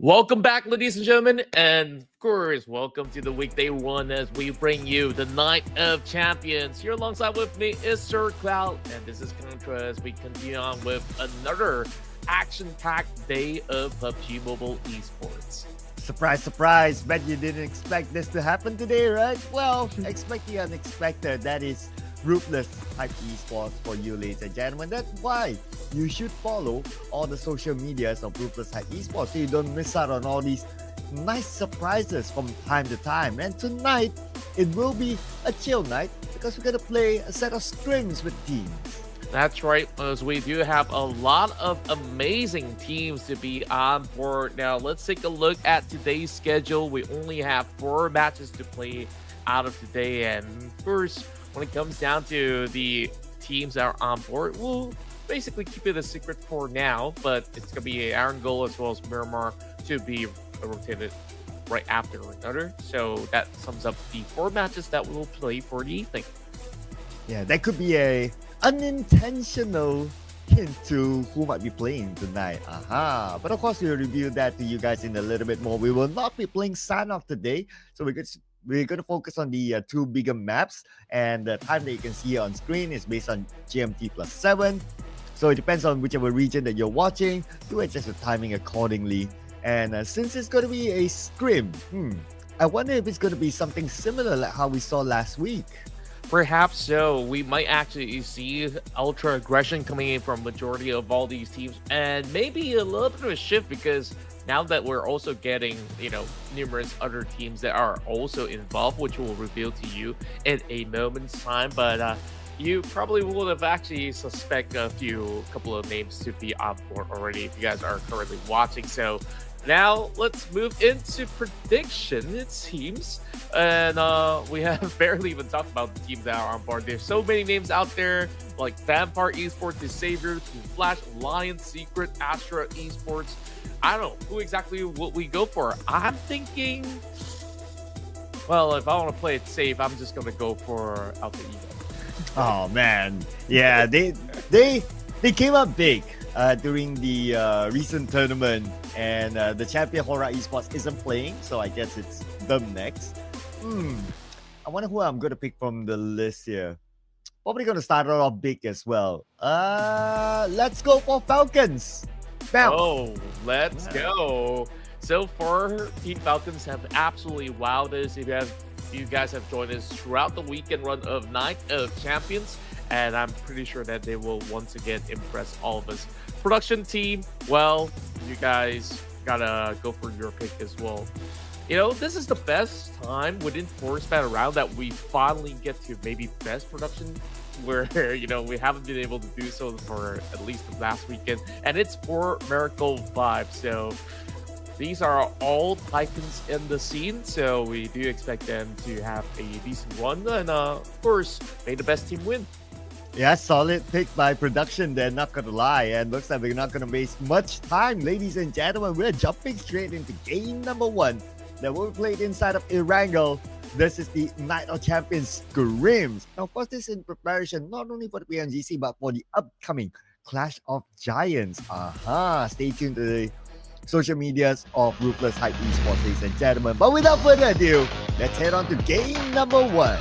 Welcome back, ladies and gentlemen, and of course, welcome to the weekday one as we bring you the Night of Champions. Here alongside with me is Sir Cloud, and this is Contra as we continue on with another action-packed day of PUBG Mobile Esports. Surprise, surprise. Bet you didn't expect this to happen today, right? Well, expect the unexpected. That is Ruthless type esports for you, ladies and gentlemen. That's why you should follow all the social medias of Ruthless type esports so you don't miss out on all these nice surprises from time to time. And tonight, it will be a chill night because we're going to play a set of scrims with teams. That's right, as we do have a lot of amazing teams to be on board. Now, let's take a look at today's schedule. We only have 4 matches to play out of today. And of course, when it comes down to the teams that are on board, we'll basically keep it a secret for now. But it's going to be Erangel as well as Miramar to be rotated right after another. So that sums up the 4 matches that we'll play for the evening. Yeah, that could be a unintentional hint to who might be playing tonight. But of course, we'll review that to you guys in a little bit more. We will not be playing Sanok today, so we're going to focus on the 2 bigger maps, and the time that you can see on screen is based on GMT +7. So it depends on whichever region that you're watching. Do adjust the timing accordingly. And since it's going to be a scrim, I wonder if it's going to be something similar like how we saw last week. Perhaps so. We might actually see ultra aggression coming in from majority of all these teams, and maybe a little bit of a shift because now that we're also getting, numerous other teams that are also involved, which we'll reveal to you in a moment's time. But you probably would have actually suspect a couple of names to be on board already if you guys are currently watching. So now let's move into prediction, it seems. And we have barely even talked about the teams that are on board. There's so many names out there, like Vampire Esports, The Savior, Team Flash, Alliance, Secret, Astra Esports. I don't know who exactly what we go for. I'm thinking, well, if I want to play it safe, I'm just gonna go for Alpha Ego. Oh man, yeah, they came up big during the recent tournament, and the champion HARAME Esports isn't playing, so I guess it's them next. I wonder who I'm gonna pick from the list here. Probably gonna start it off big as well. Let's go for Falcons. Bam. Oh, let's go. So far, Team Falcons have absolutely wowed us. You guys have joined us throughout the weekend run of Night of Champions, and I'm pretty sure that they will once again impress all of us. Production team, well, you guys gotta go for your pick as well. This is the best time within 4 span around that we finally get to maybe best production, where we haven't been able to do so for at least the last weekend, and it's for Miracle 5. So these are all Titans in the scene, so we do expect them to have a decent run, and of course, may the best team win. Yeah, solid pick by production there, not gonna lie. And looks like we're not gonna waste much time, ladies and gentlemen. We're jumping straight into game number 1 that will be played inside of Erangel. This is the Night of Champions Scrims. Now, of course, this is in preparation not only for the PNGC but for the upcoming Clash of Giants. Stay tuned to the social medias of Ruthless Hype Esports, ladies and gentlemen. But without further ado, let's head on to game number 1.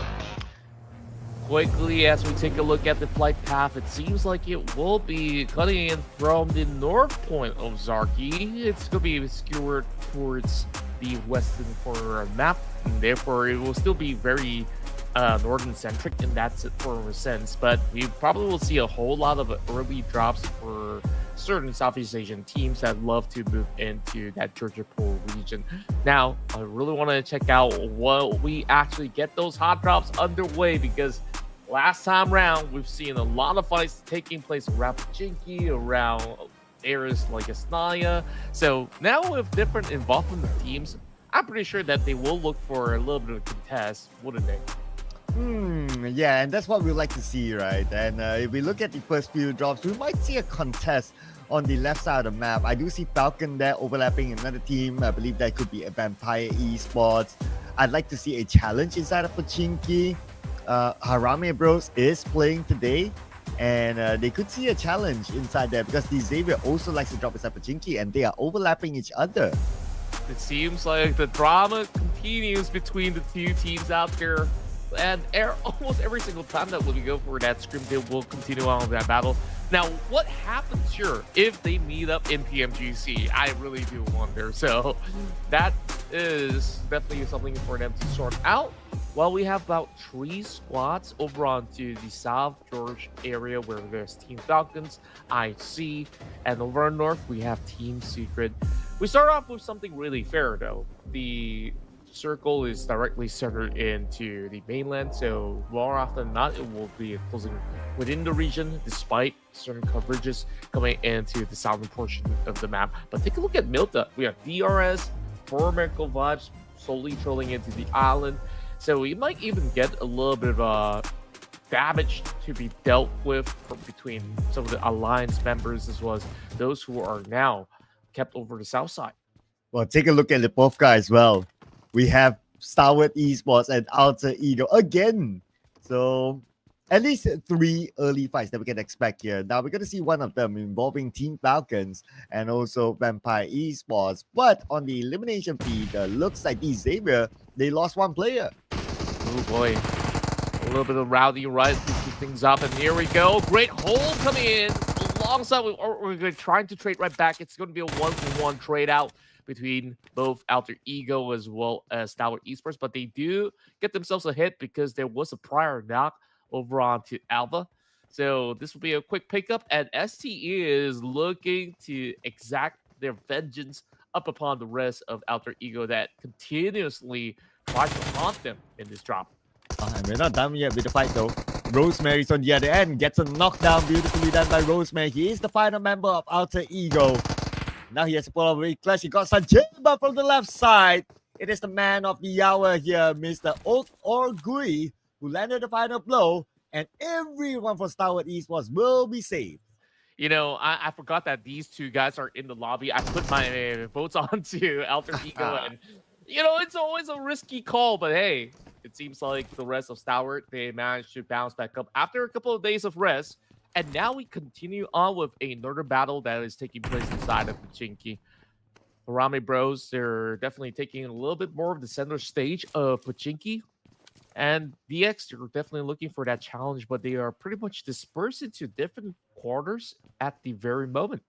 Quickly, as we take a look at the flight path, it seems like it will be cutting in from the north point of Zarki. It's going to be skewered towards the western corner of the map, and therefore it will still be very northern-centric in that sense, but we probably will see a whole lot of early drops for certain Southeast Asian teams that love to move into that Georgia Pool region. Now, I really want to check out what we actually get those hot drops underway, because last time round, we've seen a lot of fights taking place around Pubg, around areas like Asnaya. So now with different involvement of teams, I'm pretty sure that they will look for a little bit of contest, wouldn't they? Yeah, and that's what we like to see, right? And if we look at the first few drops, we might see a contest on the left side of the map. I do see Falcon there overlapping another team. I believe that could be a Vampire Esports. I'd like to see a challenge inside of Pachinki. Harame Bros is playing today, and they could see a challenge inside there because the Xavier also likes to drop inside Pachinki, and they are overlapping each other. It seems like the drama continues between the two teams out there. And almost every single time that we go for that scrim, they will continue on that battle. Now, what happens here if they meet up in PMGC? I really do wonder. So that is definitely something for them to sort out. Well, we have about 3 squads over onto the South George area where there's Team Falcons, IC, and over on North we have Team Secret. We start off with something really fair though. The circle is directly centered into the mainland, so more often than not, it will be closing within the region, despite certain coverages coming into the southern portion of the map. But take a look at Milta. We have DRS, 4 Miracle Vibes, slowly trolling into the island. So we might even get a little bit of damage to be dealt with between some of the Alliance members as well as those who are now kept over the south side. Well, take a look at the Pubg as well. We have STALWART Esports and Alter Ego again. So at least 3 early fights that we can expect here. Now we're going to see one of them involving Team Falcons and also Vampire Esports. But on the elimination feed, looks like the Xavier, they lost 1 player. Oh boy. A little bit of rowdy right to keep things up. And here we go. Great hold coming in. Alongside, we're trying to trade right back. It's going to be a 1-for-1 trade out between both Alter Ego as well as STALWART Esports, but they do get themselves a hit because there was a prior knock over onto Alpha. So this will be a quick pickup, and STE is looking to exact their vengeance up upon the rest of Alter Ego that continuously tries to haunt them in this drop. And we're not done yet with the fight though. Rosemary's on the other end, gets a knockdown, beautifully done by Rosemary. He is the final member of Alter Ego. Now he has a pull-away clash. He got Sanjeba from the left side. It is the man of the hour here, Mr. Orgui, who landed the final blow. And everyone for STALWART Esports will be saved. You know, I forgot that these 2 guys are in the lobby. I put my votes onto Alter Ego, and, you know, it's always a risky call. But, hey, it seems like the rest of STALWART, they managed to bounce back up after a couple of days of rest. And now we continue on with another battle that is taking place inside of Pachinki. HARAME Bros, they're definitely taking a little bit more of the center stage of Pachinki. And DX, they're definitely looking for that challenge, but they are pretty much dispersed into different quarters at the very moment.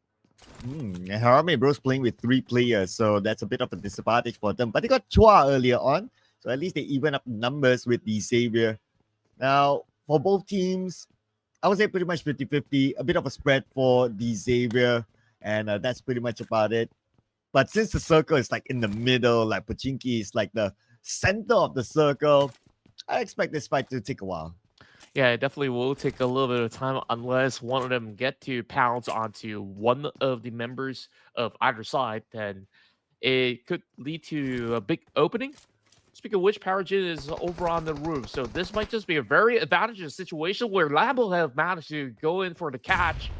And HARAME Bros playing with 3 players, so that's a bit of a disadvantage for them. But they got Chua earlier on, so at least they even up numbers with the Xavier. Now, for both teams, I would say pretty much 50-50, a bit of a spread for the Xavier, and that's pretty much about it. But since the circle is like in the middle, like Pachinki is like the center of the circle, I expect this fight to take a while. Yeah, it definitely will take a little bit of time unless one of them get to pounce onto one of the members of either side, then it could lead to a big opening. Speaking of which, Power Gen is over on the roof, so this might just be a very advantageous situation where Lambo have managed to go in for the catch.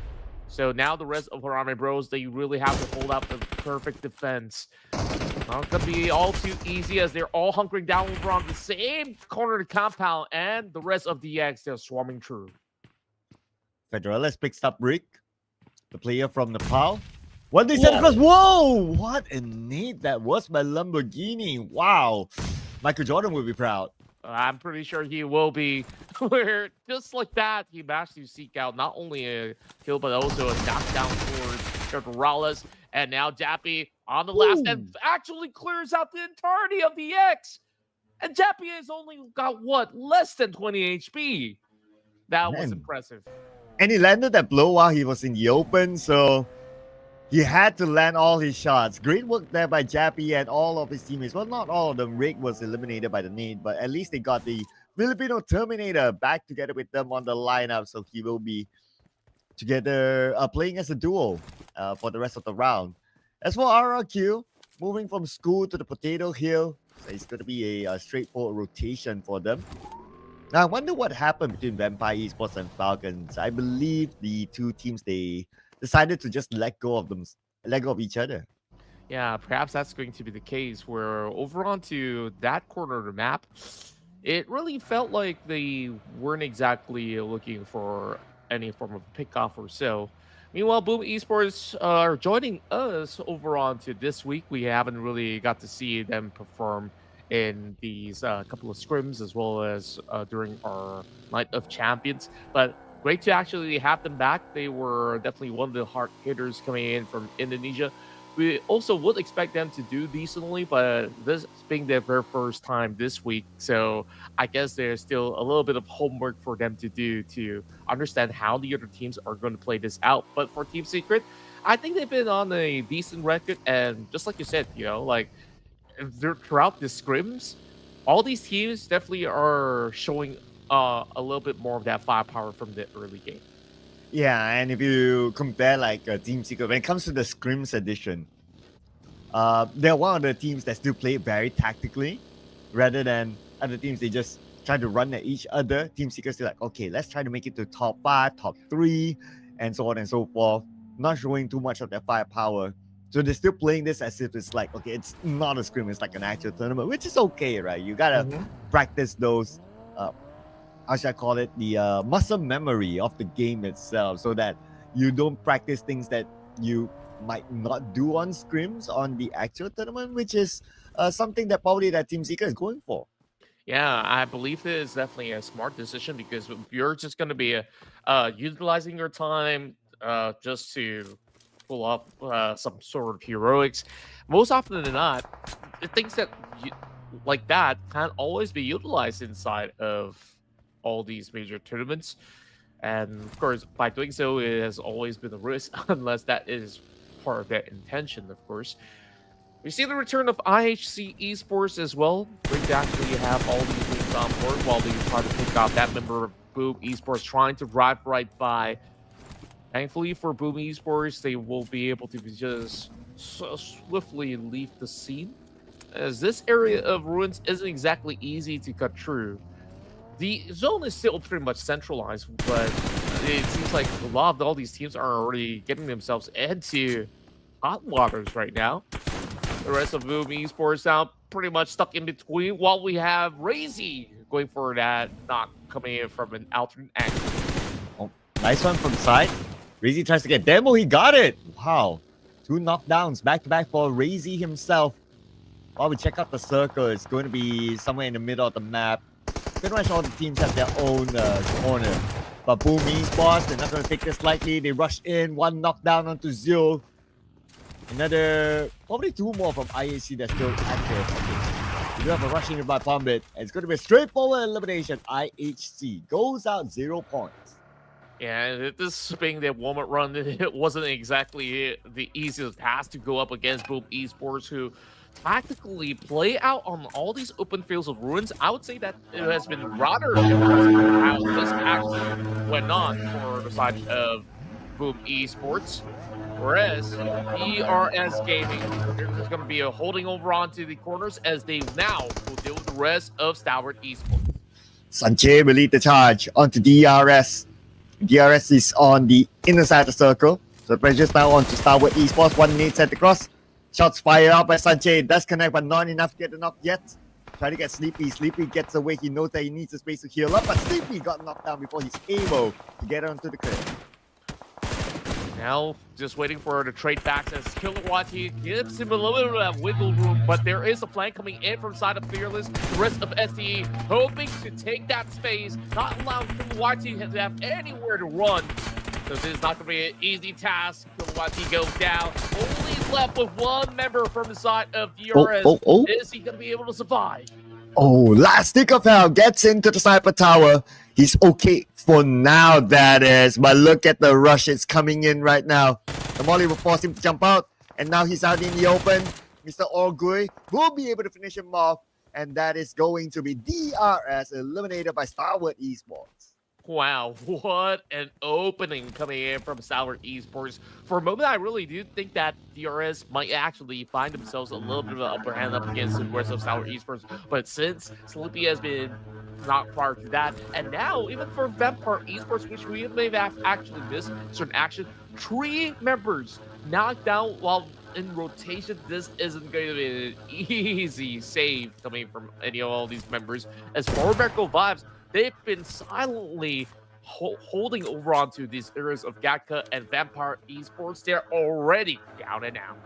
So now the rest of HARAME Bros, they really have to hold up the perfect defense. Not gonna be all too easy as they're all hunkering down over on the same corner of the compound, and the rest of DX, they're swarming through. Federales picks up Rick, the player from Nepal. What they said across. Whoa! What a nade that was by Lamborghini. Wow. Michael Jordan will be proud. I'm pretty sure he will be. Where just like that, he managed to seek out not only a kill, but also a knockdown towards Ruthless. And now Jappy on the last end actually clears out the entirety of the X. And Jappy has only got, what, less than 20 HP. That was impressive. And he landed that blow while he was in the open, so he had to land all his shots. Great work there by Jappy and all of his teammates. Well, not all of them. Rick was eliminated by the nade, but at least they got the Filipino Terminator back together with them on the lineup, so he will be together playing as a duo for the rest of the round. As for RRQ, moving from school to the Potato Hill, so it's going to be a straightforward rotation for them. Now, I wonder what happened between Vampire Esports and Falcons. I believe the 2 teams, they decided to just let go of each other. Yeah, perhaps that's going to be the case where over onto that corner of the map, it really felt like they weren't exactly looking for any form of pickoff or so. Meanwhile, Boom Esports are joining us over on to this week. We haven't really got to see them perform in these couple of scrims as well as during our Night of Champions. But great to actually have them back. They were definitely one of the hard hitters coming in from Indonesia. We also would expect them to do decently, but this being their very first time this week, so I guess there's still a little bit of homework for them to do to understand how the other teams are going to play this out. But for Team Secret, I think they've been on a decent record, and just like you said, like throughout the scrims, all these teams definitely are showing a little bit more of that firepower from the early game. Yeah, and if you compare like Team Secret, when it comes to the Scrims edition, they're one of the teams that still play very tactically, rather than other teams. They just try to run at each other. Team Secret's still like, okay, let's try to make it to top 5, top 3, and so on and so forth. Not showing too much of their firepower. So they're still playing this as if it's like, okay, it's not a scrim, it's like an actual tournament, which is okay, right? You gotta practice those how should I call it, the muscle memory of the game itself, so that you don't practice things that you might not do on scrims on the actual tournament, which is something that probably that Team Seeker is going for. Yeah, I believe it is definitely a smart decision because you're just going to be utilizing your time just to pull off some sort of heroics. Most often than not, the things that like that can't always be utilized inside of all these major tournaments, and of course by doing so it has always been a risk unless that is part of their intention. Of course, we see the return of IHC Esports as well. Great to actually have all these teams on board while they try to pick out that member of Boom Esports trying to drive right by. Thankfully for Boom Esports, they will be able to just so swiftly leave the scene, as this area of ruins isn't exactly easy to cut through. The zone is still pretty much centralized, but it seems like a lot of all these teams are already getting themselves into hot waters right now. The rest of Boom Esports now pretty much stuck in between, while we have Razy going for that knock coming in from an alternate angle. Oh, nice one from side. Razy tries to get demo, he got it. Wow. 2 knockdowns back to back for Razy himself. While we check out the circle, it's going to be somewhere in the middle of the map. Pretty much all the teams have their own corner. But Boom Esports, they're not going to take this lightly. They rush in, 1 knockdown onto Zio. Another, probably 2 more from IAC that's still active. Okay. We do have a rushing by Pubg, and it's going to be a straightforward elimination. IHC goes out 0 points. Yeah, this being their warm-up run, it wasn't exactly the easiest task to go up against Boom Esports, who tactically play out on all these open fields of ruins. I would say that it has been rather impressive how this actually went on for the side of Boom Esports. Whereas ERS Gaming, there's going to be a holding over onto the corners as they now will deal with the rest of STALWART Esports. Sanche will lead the charge onto DRS. DRS is on the inner side of the circle. So the pressure's now onto STALWART Esports. 1 minute set across. Shots fired out by Sanche. Does connect, but not enough to get the knock yet. Try to get Sleepy. Sleepy gets away. He knows that he needs the space to heal up, but Sleepy got knocked down before he's able to get onto the cliff. Now, just waiting for the trade back as Kilowati gives him a little bit of that wiggle room, but there is a flank coming in from side of Fearless. The rest of STE hoping to take that space, not allowing Kilowati to have anywhere to run. So this is not going to be an easy task. Kilowati goes down. Only left with 1 member from the side of DRS. Is he going to be able to survive? Oh, last stick of hell gets into the sniper tower. He's okay for now, that is. But look at the rush. It's coming in right now. The molly will force him to jump out. And now he's out in the open. Mr. Orgui will be able to finish him off. And that is going to be DRS eliminated by STALWART Esports. Wow, what an opening coming in from STALWART Esports. For a moment, I really do think that DRS might actually find themselves a little bit of an upper hand up against the rest of STALWART Esports. But since Sleepy has been not prior to that, and now even for Vampire Esports, which we may have actually missed certain action, 3 members knocked down while in rotation. This isn't going to be an easy save coming from any of all these members. As for Merkel Vibes, they've been silently holding over onto these areas of Gatka and Vampire Esports. They're already down and out.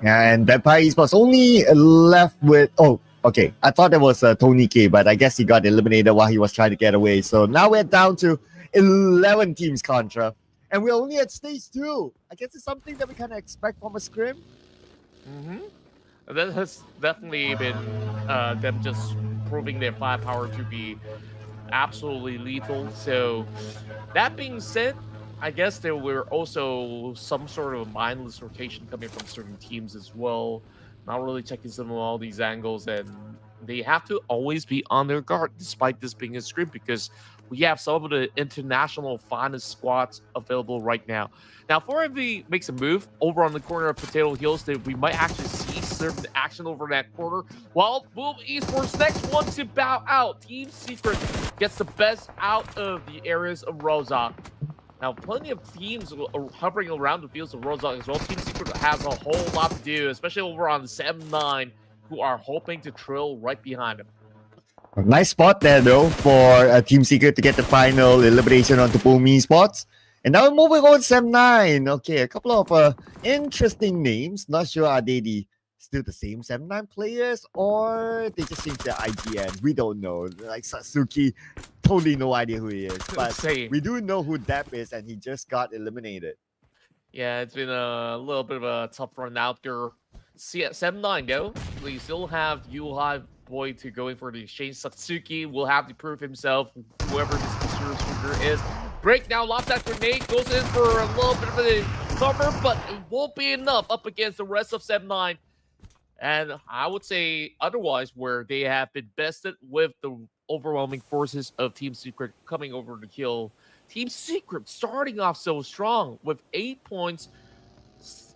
And Vampire Esports only left with... Oh, okay. I thought it was Tony K, but I guess he got eliminated while he was trying to get away. So now we're down to 11 teams, Contra. And we're only at stage 2. I guess it's something that we kind of expect from a scrim. That has definitely been them just proving their firepower to be absolutely lethal. So that being said, I guess there were also some sort of mindless rotation coming from certain teams as well. Not really checking some of all these angles, and they have to always be on their guard despite this being a script, because we have some of the international finest squads available right now. Now, before MV makes a move over on the corner of Potato Hills, that we might actually see certain action over that corner. While Boom Esports next one to bow out. Team Secret gets the best out of the areas of Rozak. Now, plenty of teams hovering around the fields of Rozak as well. Team Secret has a whole lot to do, especially over on 7-9, who are hoping to trail right behind them. A nice spot there, though, for Team Secret to get the final elimination onto Boom Esports. And now we're moving on to 7-9. Okay, a couple of interesting names. Not sure, are they still the same 7-9 players, or they just changed their IGN? We don't know. Like Satsuki, totally no idea who he is. But we do know who Depp is, and he just got eliminated. Yeah, it's been a little bit of a tough run out there. See, at 7-9, though, we still have Yuhai Boy to go in for the exchange. Satsuki will have to prove himself, whoever this mysterious figure is. Break now, lost that grenade, goes in for a little bit of a cover, but it won't be enough up against the rest of 7-9. And I would say otherwise, where they have been bested with the overwhelming forces of Team Secret coming over to kill. Team Secret starting off so strong with 8 points.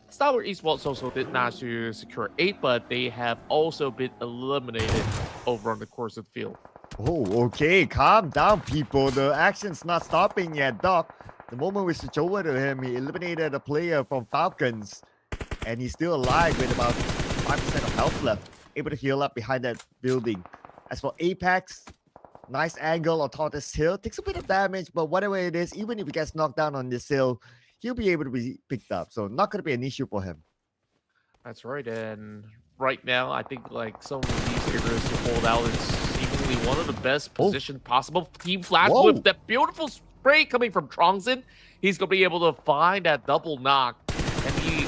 STALWART Esports also did not to secure 8, but they have also been eliminated over on the course of the field. Oh, okay. Calm down, people. The action's not stopping yet, Doc. The moment we switch over to him, he eliminated a player from FALCONS. And he's still alive with about 5% of health left. Able to heal up behind that building. As for Apex, nice angle on top of this hill. Takes a bit of damage, but whatever it is, even if he gets knocked down on this hill, he'll be able to be picked up. So not going to be an issue for him. That's right. And right now, I think like some of these areas to hold out is seemingly one of the best positions possible. Team Flash with that beautiful spray coming from Trongson. He's going to be able to find that double knock. And he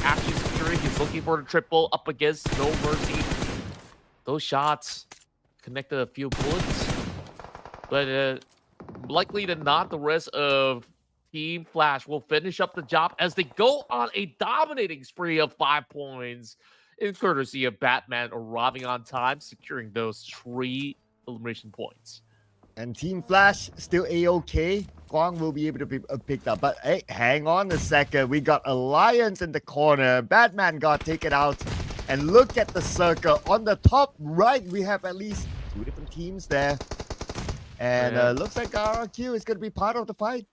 actually securing. He's looking for the triple up against No Mercy. Those shots connected a few bullets. But likely than not, the rest of Team Flash will finish up the job as they go on a dominating spree of 5 points in courtesy of Batman arriving on time, securing those 3 elimination points. And Team Flash still A-OK. Kwang will be able to be picked up. But hey, hang on a second. We got Alliance in the corner. Batman got taken out. And look at the circle. On the top right, we have at least 2 different teams there. And looks like RRQ is going to be part of the fight.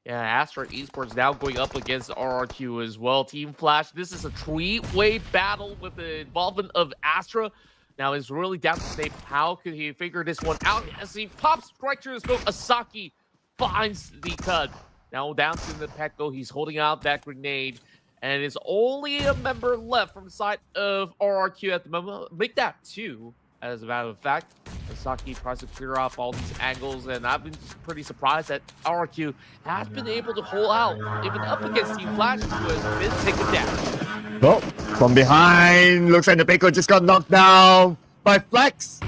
Yeah, Astra Esports now going up against RRQ as well. Team Flash, this is a 3-way battle with the involvement of Astra. Now it's really down to Snape. How could he figure this one out as he pops right through his scope? Asaki finds the cut. Now down to the Petco. He's holding out that grenade. And it's only a member left from the side of RRQ at the moment. Make that 2, as a matter of fact. Asaki tries to clear off all these angles, and I've been pretty surprised that RRQ has been able to hold out, even up against Team Flash, who has been taken down. Oh, from behind, looks like the Baker just got knocked down by Flex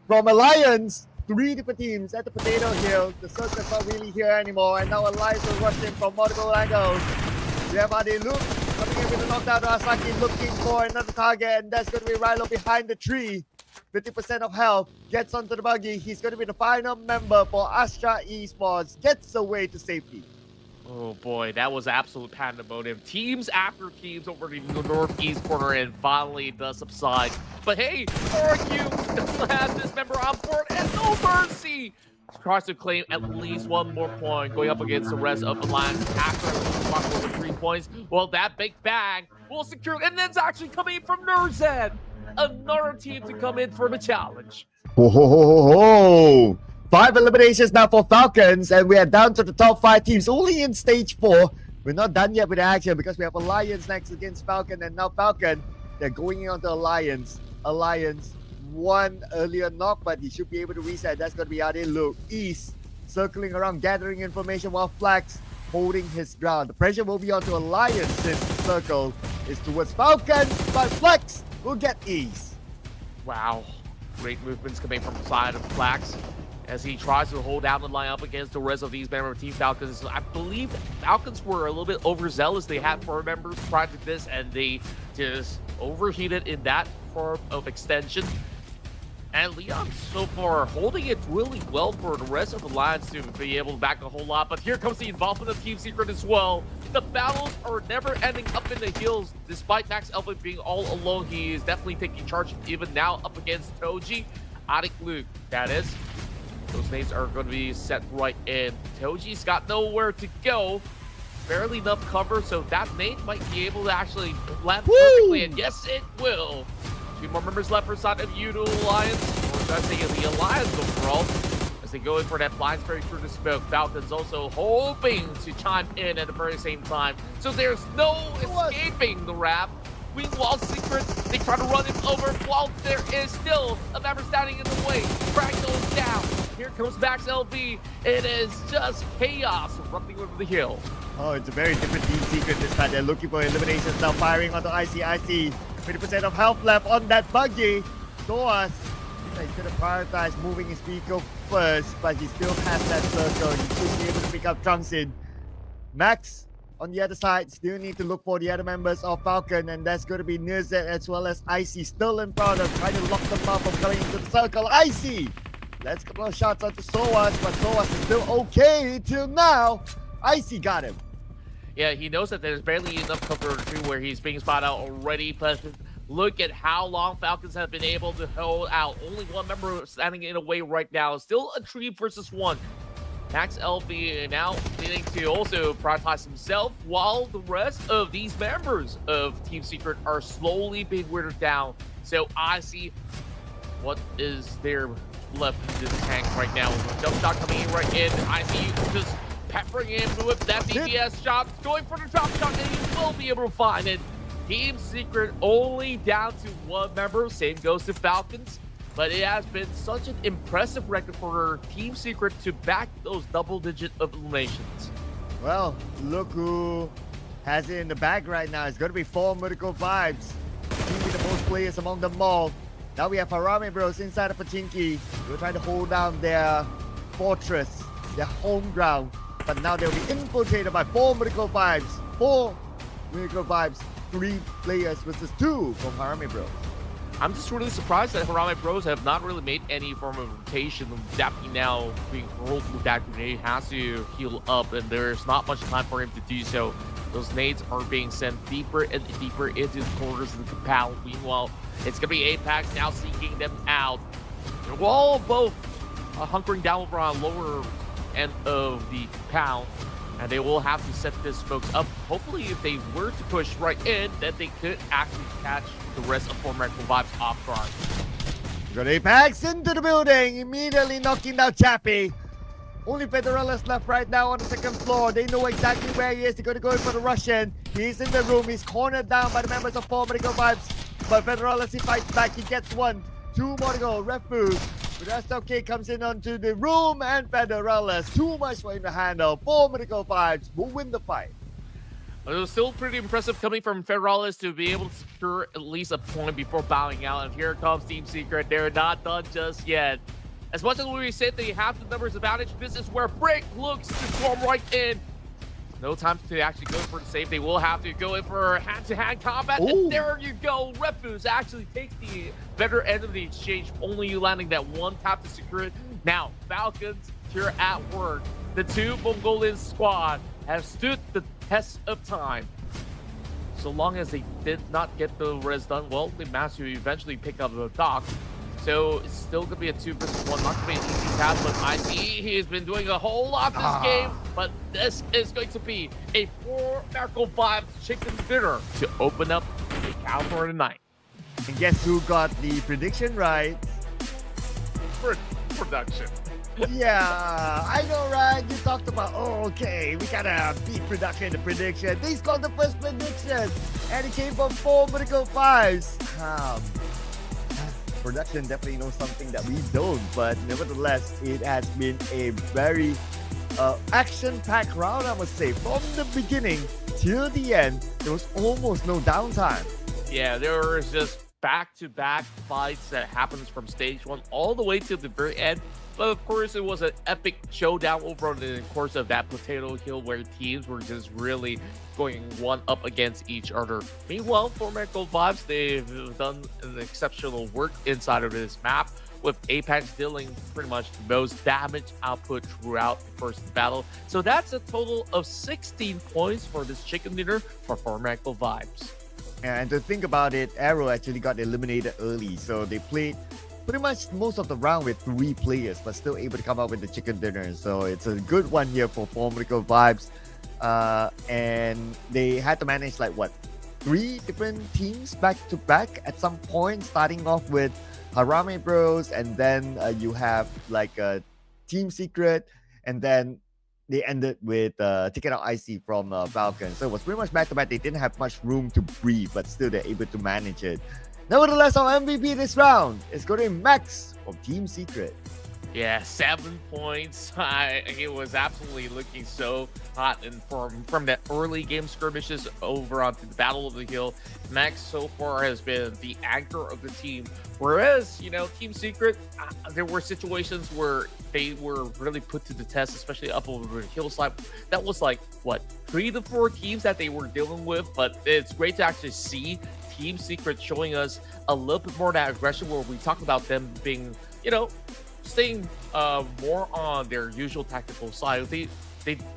from Alliance. 3 different teams at the Potato Hill. The circle's not really here anymore, and now Alliance will rush in from multiple angles. We have Adi Luke coming in with a knockdown to Asaki, looking for another target, and that's going to be Rilo behind the tree. 50% of health, gets onto the buggy. He's going to be the final member for Astra Esports. Gets away to safety. Oh boy, that was absolute pandemonium. Teams after teams over the northeast corner, and finally does subside. But hey, RQ has this member on board, and No Mercy tries to claim at least 1 more point, going up against the rest of Alliance after over 3 points. Well, that big bang will secure, and then it's actually coming from Nurzan. Another team to come in for the challenge. Oh, 5 eliminations now for Falcons, and we are down to the top 5 teams only in stage 4. We're not done yet with the action because we have Alliance next against Falcon, and now Falcon, they're going on to Alliance. Alliance, one earlier knock, but he should be able to reset. That's going to be Ade Luke. East, circling around, gathering information while Flax holding his ground. The pressure will be onto Alliance since the circle is towards Falcons, but Flex will get East. Wow. Great movements coming from the side of Flax as he tries to hold down the line up against the rest of these member of Team Falcons. I believe Falcons were a little bit overzealous. They had 4 members prior to this, and they just overheated in that form of extension. And Leon so far holding it really well for the rest of the Lions to be able to back a whole lot. But here comes the involvement of Team Secret as well. The battles are never ending up in the hills. Despite Max Alpha being all alone, he is definitely taking charge even now up against Toji. Adik Luke, that is. Those names are going to be set right in. Toji's got nowhere to go. Barely enough cover, so that nade might be able to actually land perfectly. And yes, it will. 2 more members left for side of Udo Alliance, or should I say the Alliance overall, as they go in for that blind straight through the smoke. Falcons also hoping to chime in at the very same time, so there's no escaping the wrap. Meanwhile, Secret, they try to run him over while there is still a member standing in the way. Drag goes down. Here comes Max LV. It is just chaos erupting over the hill. Oh, it's a very different Team Secret this time. They're looking for eliminations now, firing onto IC. 20% of health left on that buggy. Soas, he's going to prioritize moving his vehicle first, but he still has that circle. He should be able to pick up Changsin. Max, on the other side, still need to look for the other members of Falcon, and that's going to be Nirzet as well as IC still in front of, trying to lock them up from coming into the circle. IC! Let's couple of shots onto Soas, but Soas is still okay till now. IC got him. Yeah, he knows that there's barely enough cover to where he's being spotted out already, but look at how long Falcons have been able to hold out. Only 1 member standing in a way right now. Still a 3 versus 1. Max LV now needing to also prioritize himself, while the rest of these members of Team Secret are slowly being weirded down. So I see what is there left in this tank right now. Jump shot coming in right in. I see just peppering him with that DPS shot, going for the drop shot, and he will be able to find it. Team Secret only down to 1 member. Same goes to Falcons. But it has been such an impressive record for Team Secret to back those double-digit eliminations. Well, look who has it in the bag right now. It's going to be 4 Medical Vibes. Pachinki the most players among them all. Now we have Harame Bros inside of Pachinki. They're trying to hold down their fortress, their home ground. But now they'll be infiltrated by 4 Medical Vibes. 4 Medical Vibes. 3 players versus 2 from Harame Bros. I'm just really surprised that Harame Bros have not really made any form of rotation. Dappy now being rolled with that grenade has to heal up, and there's not much time for him to do so. Those nades are being sent deeper and deeper into the corners of the compound. Meanwhile, it's going to be Apex now seeking them out. They're all both hunkering down over on lower end of the compound, and they will have to set this folks up. Hopefully, if they were to push right in, then they could actually catch the rest of 4 Medical Vibes off guard. Got Apex into the building, immediately knocking down Chappie. Only Federales left right now on the 2nd floor. They know exactly where he is. They're going to go in for the Russian. He's in the room. He's cornered down by the members of 4 Medical Vibes. But Federales, he fights back. He gets 1. 2 more to go. Refuse. The rest of K comes in onto the room, and Federales, too much for him to handle. 4 Medical Vibes will win the fight. It was still pretty impressive coming from Federales to be able to secure at least a point before bowing out. And here comes Team Secret. They're not done just yet. As much as we said they have the numbers advantage, this is where Brick looks to storm right in. No time to actually go for the save. They will have to go in for hand-to-hand combat. Ooh. And there you go. Refuse actually takes the better end of the exchange, only landing that 1 tap to secure it. Now, Falcons here at work. The 2 Mongolian squad have stood the test of time. So long as they did not get the res done, well, they managed to eventually pick up the dock. So it's still going to be a 2 versus 1, not going to be an easy task, but I see he's been doing a whole lot this game, but this is going to be a 4 Medical Vibes chicken dinner to open up the count for tonight. And guess who got the prediction right? Production. Yeah, I know, right? You talked about, oh, okay, we gotta beat production the prediction. They scored the first prediction, and it came from 4Medical 5s. Production definitely knows something that we don't, but nevertheless, it has been a very action-packed round, I must say. From the beginning till the end, there was almost no downtime. Yeah, there was just back-to-back fights that happens from stage 1 all the way to the very end. But of course, it was an epic showdown over the course of that potato hill where teams were just really going one up against each other. Meanwhile, for Medical 5s, they've done an exceptional work inside of this map, with Apex dealing pretty much the most damage output throughout the first battle. So that's a total of 16 points for this chicken dinner for Medical 5s. And to think about it, Arrow actually got eliminated early, so they played pretty much most of the round with 3 players, but still able to come up with the chicken dinner. So it's a good one here for Medical 5s. And they had to manage like what, 3 different teams back to back at some point, starting off with Harame Bros, and then you have like a Team Secret, and then they ended with Ticket Out IC from FALCONS. So it was pretty much back to back. They didn't have much room to breathe, but still they're able to manage it. Nevertheless, our MVP this round is going to be Max from Team Secret. Yeah, 7 points. It was absolutely looking so hot, and from that early game skirmishes over onto the Battle of the Hill, Max so far has been the anchor of the team. Whereas, Team Secret, there were situations where they were really put to the test, especially up over the hillside. That was like, what, 3 to 4 teams that they were dealing with, but it's great to actually see Team Secret showing us a little bit more of that aggression, where we talk about them being, staying more on their usual tactical side. They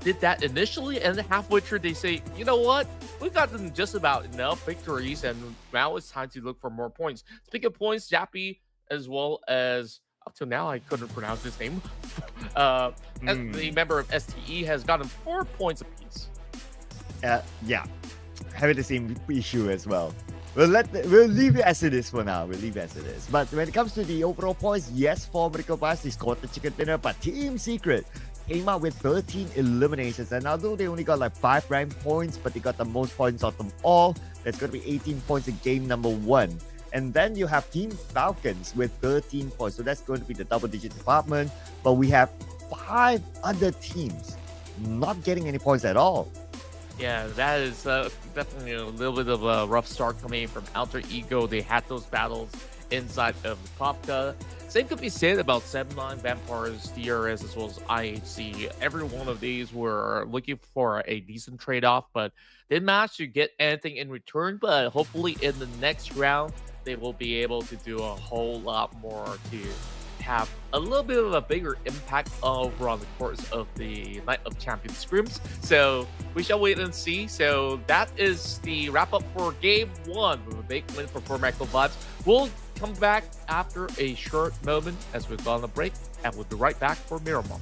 did that initially, and then halfway through they say, you know what, we've gotten just about enough victories, and now it's time to look for more points. Speaking of points, Jappy, as well as up till now I couldn't pronounce his name, as the member of STE, has gotten 4 points apiece. Yeah, having the same issue as well. We'll leave it as it is for now. We'll leave it as it is. But when it comes to the overall points, yes, for Medical 5s, they scored the chicken dinner, but Team Secret came out with 13 eliminations. And although they only got like 5 ranked points, but they got the most points of them all, that's going to be 18 points in game number 1. And then you have Team FALCONS with 13 points. So that's going to be the double-digit department. But we have 5 other teams not getting any points at all. Yeah, that is definitely a little bit of a rough start coming from Alter Ego. They had those battles inside of the Pubg. Same could be said about 7-9, Vampires, DRS, as well as IHC. Every one of these were looking for a decent trade-off, but didn't manage to get anything in return. But hopefully in the next round, they will be able to do a whole lot more to have a little bit of a bigger impact over on the course of the Night of Champions scrims. So we shall wait and see. So that is the wrap up for game 1 with a big win for Medical 5s. We'll come back after a short moment as we've gone on a break, and we'll be right back for Miramar.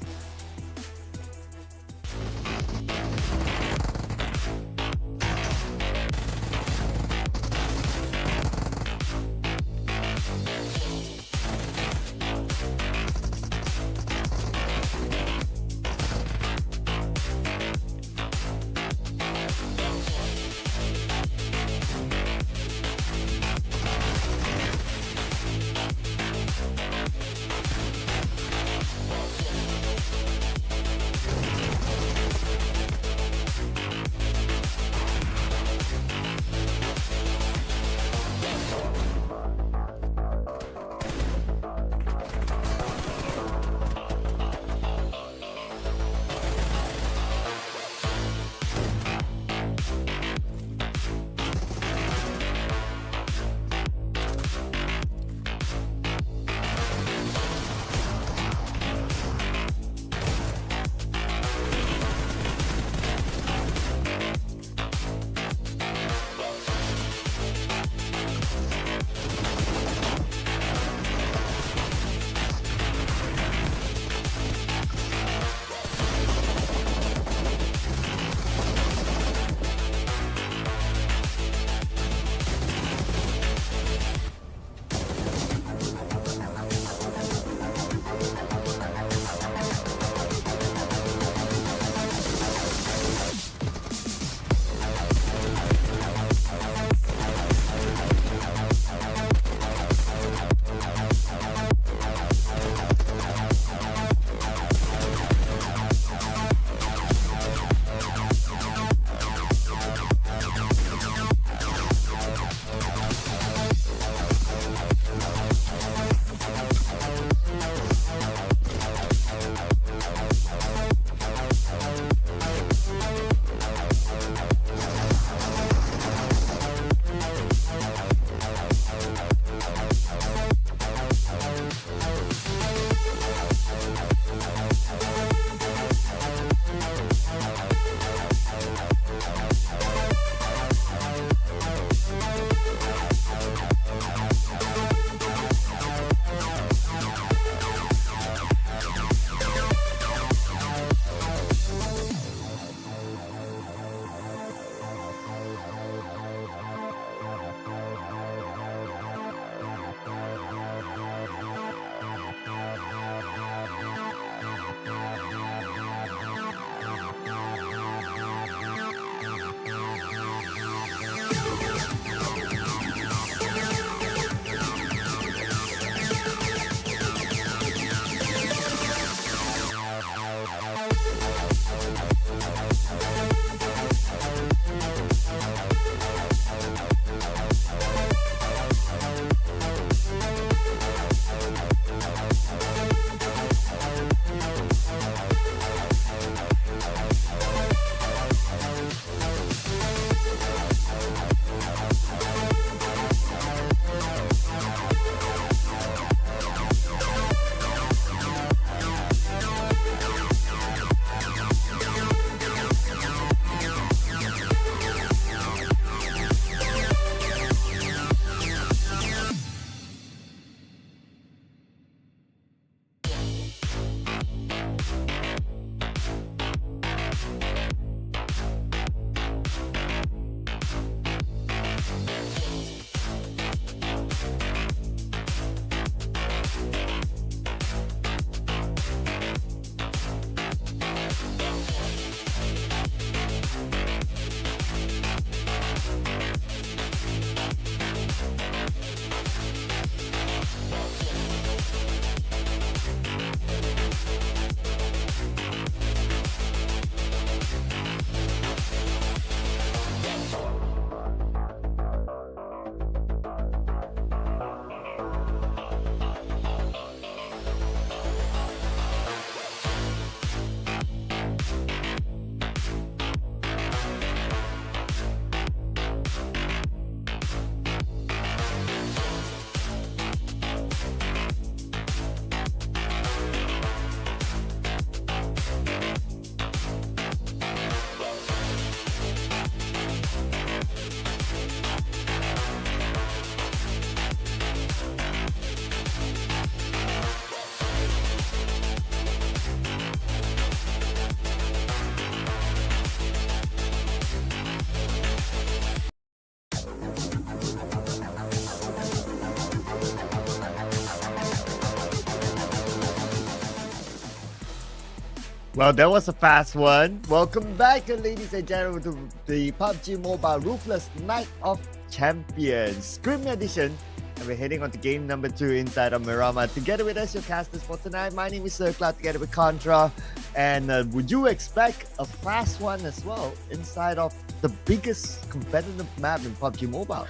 Well, that was a fast one. Welcome back, ladies and gentlemen, to the PUBG Mobile Ruthless Night of Champions Scrim Edition. And we're heading on to game number 2 inside of Miramar. Together with us, your casters for tonight. My name is Sir Cloud, together with Contra. And would you expect a fast one as well inside of the biggest competitive map in PUBG Mobile?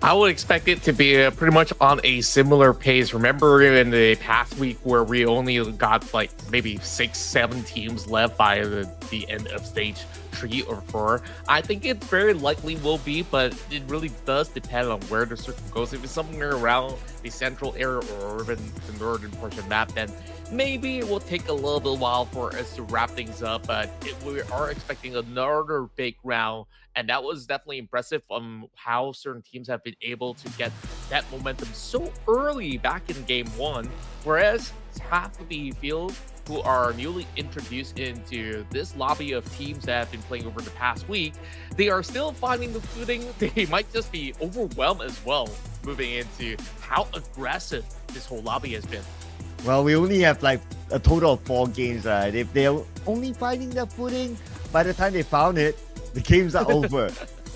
I would expect it to be pretty much on a similar pace. Remember in the past week where we only got like maybe 6-7 teams left by the end of stage 3 or 4. I think it very likely will be, but it really does depend on where the circle goes. If it's somewhere around the central area or even the northern portion of the map, then maybe it will take a little bit while for us to wrap things up. But we are expecting another big round, and that was definitely impressive on how certain teams have been able to get that momentum so early back in game 1, whereas half of the field who are newly introduced into this lobby of teams that have been playing over the past week, they are still finding the footing. They might just be overwhelmed as well, moving into how aggressive this whole lobby has been. Well, we only have like a total of 4 games, right? If they're only finding their footing, by the time they found it, the games are over.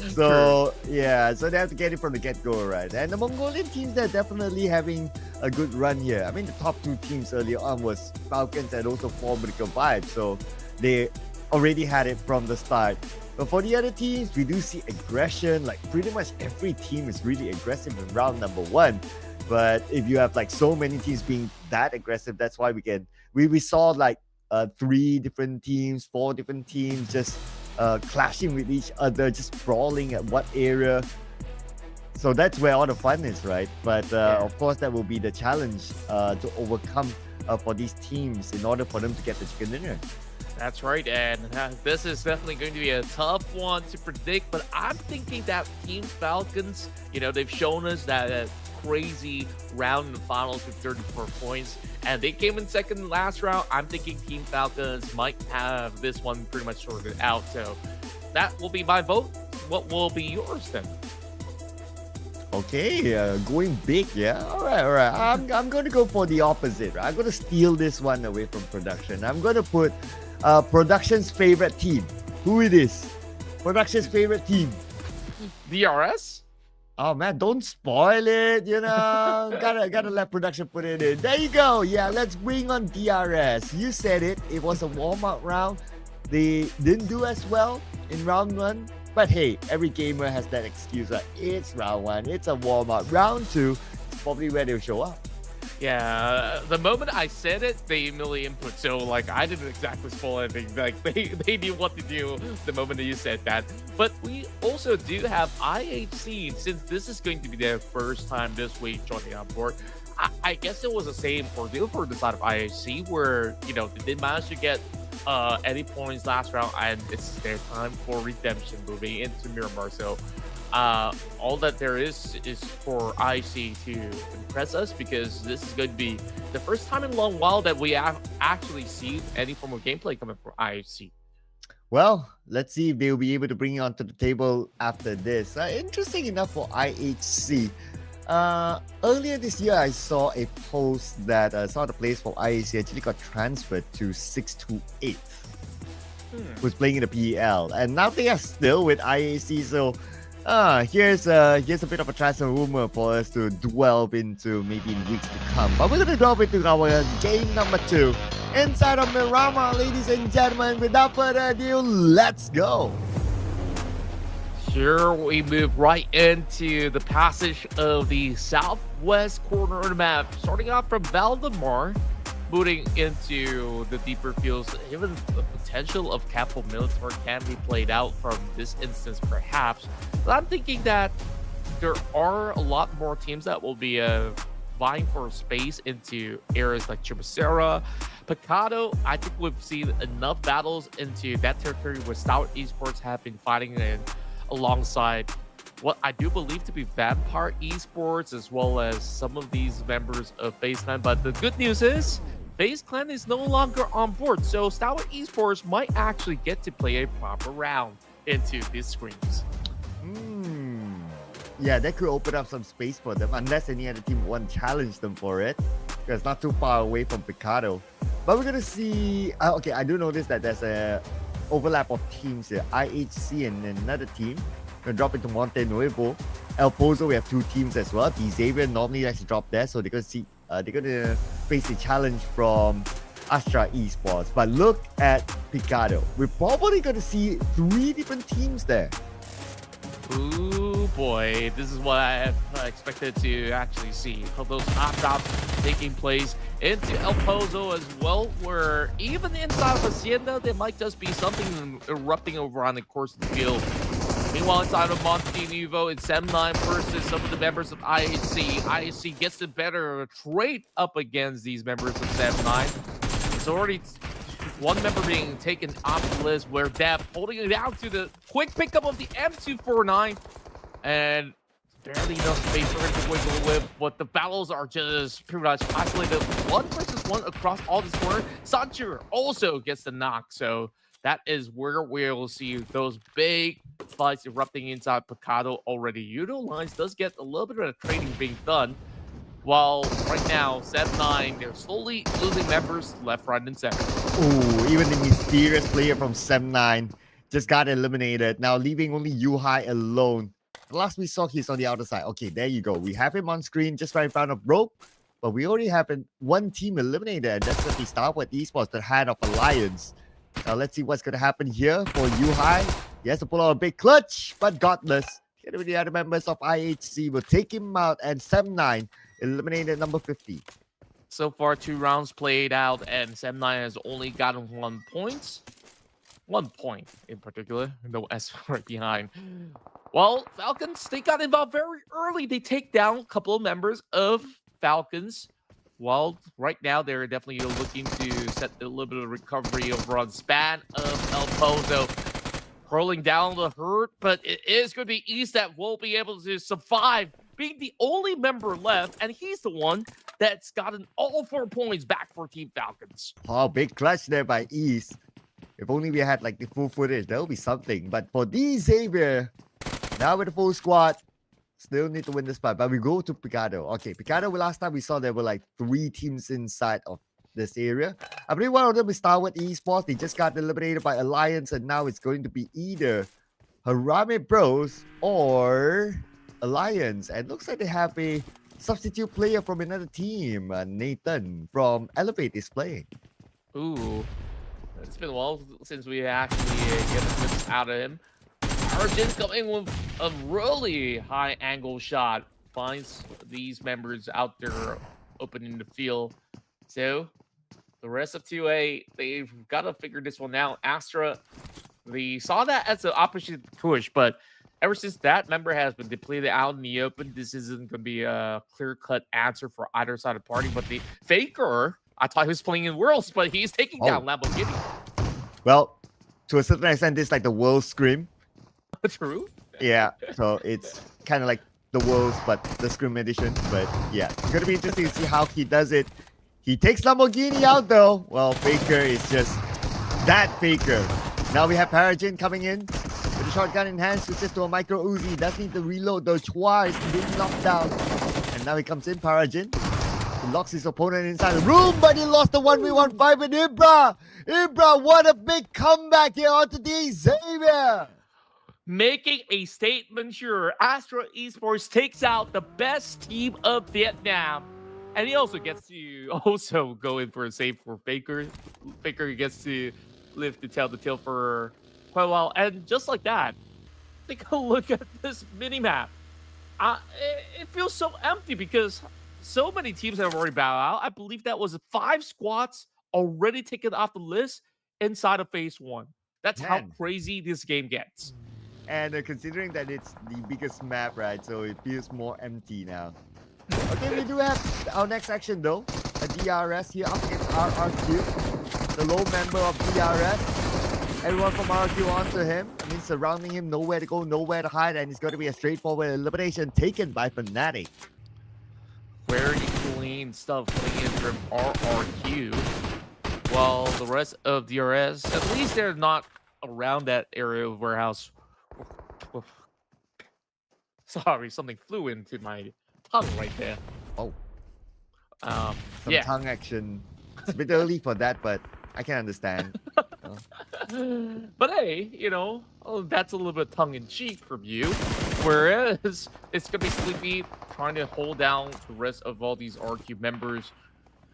So yeah, so they have to get it from the get-go, right? And the Mongolian teams, they're definitely having a good run here. I mean, the top 2 teams earlier on was Falcons and also Formidable Vibe, so they already had it from the start. But for the other teams, we do see aggression. Like pretty much every team is really aggressive in round number 1. But if you have like so many teams being that aggressive, that's why we saw like 3 different teams, 4 different teams just clashing with each other, just brawling at what area. So that's where all the fun is, right? But of course, that will be the challenge to overcome for these teams in order for them to get the chicken dinner. That's right, and this is definitely going to be a tough one to predict, but I'm thinking that Team Falcons, they've shown us that crazy round in the finals with 34 points, and they came in second last round. I'm thinking Team Falcons might have this one pretty much sorted out, so that will be my vote. What will be yours then? Okay, going big, yeah. All right. I'm going to go for the opposite. Right? I'm going to steal this one away from production. I'm going to put production's favorite team. Who it is? Production's favorite team. DRS? Oh man, don't spoil it. Gotta let production put it in. There you go. Yeah, let's bring on DRS. You said it. It was a warm-up round. They didn't do as well in round 1. But hey, every gamer has that excuse. Like, it's round 1, it's a warm-up. Round 2, it's probably where they'll show up. Yeah, the moment I said it, they immediately input. So, like, I didn't exactly spoil anything. Like, they knew what to do the moment that you said that. But we also do have IHC, since this is going to be their first time this week joining on board. I guess it was the same ordeal for the side of IHC, where, they did manage to get any points last round, and it's their time for redemption moving into Miramar. So all that there is for IC to impress us, because this is going to be the first time in a long while that we actually see any form of gameplay coming from IHC. Well, let's see if they'll be able to bring it onto the table after this. Interesting enough for IHC. Earlier this year, I saw a post that some of the players for IHC actually got transferred to 628, who's playing in the PEL, and now they are still with IHC. So here's a bit of a transfer rumor for us to delve into maybe in weeks to come. But we're gonna delve into our game number 2 inside of Miramar, ladies and gentlemen. Without further ado, let's go. Here we move right into the passage of the southwest corner of the map, starting off from Valdemar, moving into the deeper fields. Even the potential of Capital Military can be played out from this instance, perhaps. But I'm thinking that there are a lot more teams that will be vying for space into areas like Chibasera, Picado. I think we've seen enough battles into that territory where STALWART Esports have been fighting in, alongside what I do believe to be Vampire Esports, as well as some of these members of FAZE Clan. But the good news is FAZE Clan is no longer on board, so STALWART Esports might actually get to play a proper round into these Scrims. Yeah, that could open up some space for them, unless any other team want to challenge them for it, because it's not too far away from Picado. But we're gonna see. Okay, I do notice that there's a overlap of teams here. IHC and another team. Gonna drop into Monte Nuevo. El Pozo, we have two teams as well. The Xavier normally likes to drop there, so they're gonna see. They're gonna face a challenge from Astra Esports. But look at Picado. We're probably gonna see 3 different teams there. Ooh boy, this is what I have expected to actually see. Of those hot drops taking place into El Pozo as well, where even inside of Hacienda, there might just be something erupting over on the course of the field. Meanwhile, inside of Monte Nuevo, it's 7-9 versus some of the members of IHC. IHC gets the better trade up against these members of 7-9. It's already one member being taken off the list, where Dev holding it down to the quick pickup of the M249, and barely enough space for him to wiggle with, but the battles are just pretty much isolated 1 versus 1 across all this corner. Sancher also gets the knock, so that is where we'll see those big fights erupting inside Picado already utilized. Does get a little bit of trading being done. While right now, 7-9, they're slowly losing members left, right, and center. Ooh, even the mysterious player from 7-9 just got eliminated. Now leaving only Yuhai alone. The last we saw, he's on the outer side. Okay, there you go. We have him on screen just right in front of Rope. But we already have one team eliminated, and that's going to be STALWART Esports, the hand of Alliance. Now let's see what's going to happen here for Yuhai. He has to pull out a big clutch, but godless. The other members of IHC will take him out, and 7-9 eliminated number 50. So far, 2 rounds played out, and 7-9 has only gotten 1 point. 1 point in particular. No S right behind. Well, Falcons, they got involved very early. They take down a couple of members of Falcons. Well, right now, they're definitely looking to set a little bit of recovery over on span of El Pozo. Hurling down the herd, but it is going to be East that won't be able to survive, being the only member left, and he's the one that's gotten all 4 points back for Team Falcons. Oh, big clutch there by East. If only we had like the full footage, that would be something. But for the Xavier, now with the full squad, still need to win this fight. But we go to Picado. Okay, Picado, last time we saw there were like 3 teams inside of this area. I believe one of them is STALWART Esports. They just got eliminated by Alliance, and now it's going to be either Harame Bros or Alliance. And looks like they have a substitute player from another team. Nathan from Elevate is playing. Ooh, it's been a while since we actually get a glimpse out of him. Arjun coming with a really high angle shot. Finds these members out there open in the field. So the rest of 2A, they've got to figure this one out. Astra, they saw that as an opportunity to push, but ever since that member has been depleted out in the open, this isn't going to be a clear-cut answer for either side of the party. But the Faker, I thought he was playing in Worlds, but he's taking down Lamborghini. Well, to a certain extent, this is like the World Scrim. True. Yeah, so it's kind of like the Worlds, but the Scrim edition. But yeah, it's going to be interesting to see how he does it. He takes Lamborghini out though. Well, Faker is just that Faker. Now we have Parajin coming in with a shotgun in hand, switches to a micro Uzi. Does need to reload though twice, being knocked down. And now he comes in, Parajin. He locks his opponent inside the room, but he lost the 1v1 fight with Ibra. Ibra, what a big comeback here onto the Xavier. Making a statement here, Astra Esports takes out the best team of Vietnam. And he also gets to also go in for a save for Faker. Faker gets to live to tell the tale for quite a while. And just like that, take a look at this minimap. It feels so empty because so many teams have already bowed out. I believe that was 5 squads already taken off the list inside of phase 1. That's how crazy this game gets. And considering that it's the biggest map, right? So it feels more empty now. Okay, we do have our next action though. A DRS here up against RRQ. The low member of DRS. Everyone from RRQ onto him. I mean, surrounding him, nowhere to go, nowhere to hide. And it's going to be a straightforward elimination taken by Fnatic. Very clean stuff coming in from RRQ. While the rest of DRS, at least they're not around that area of warehouse. Sorry, something flew into my tongue right there. Oh. Some tongue action It's a bit early for that, but I can understand. But hey, that's a little bit tongue-in-cheek from you. Whereas it's gonna be Sleepy trying to hold down the rest of all these RQ members.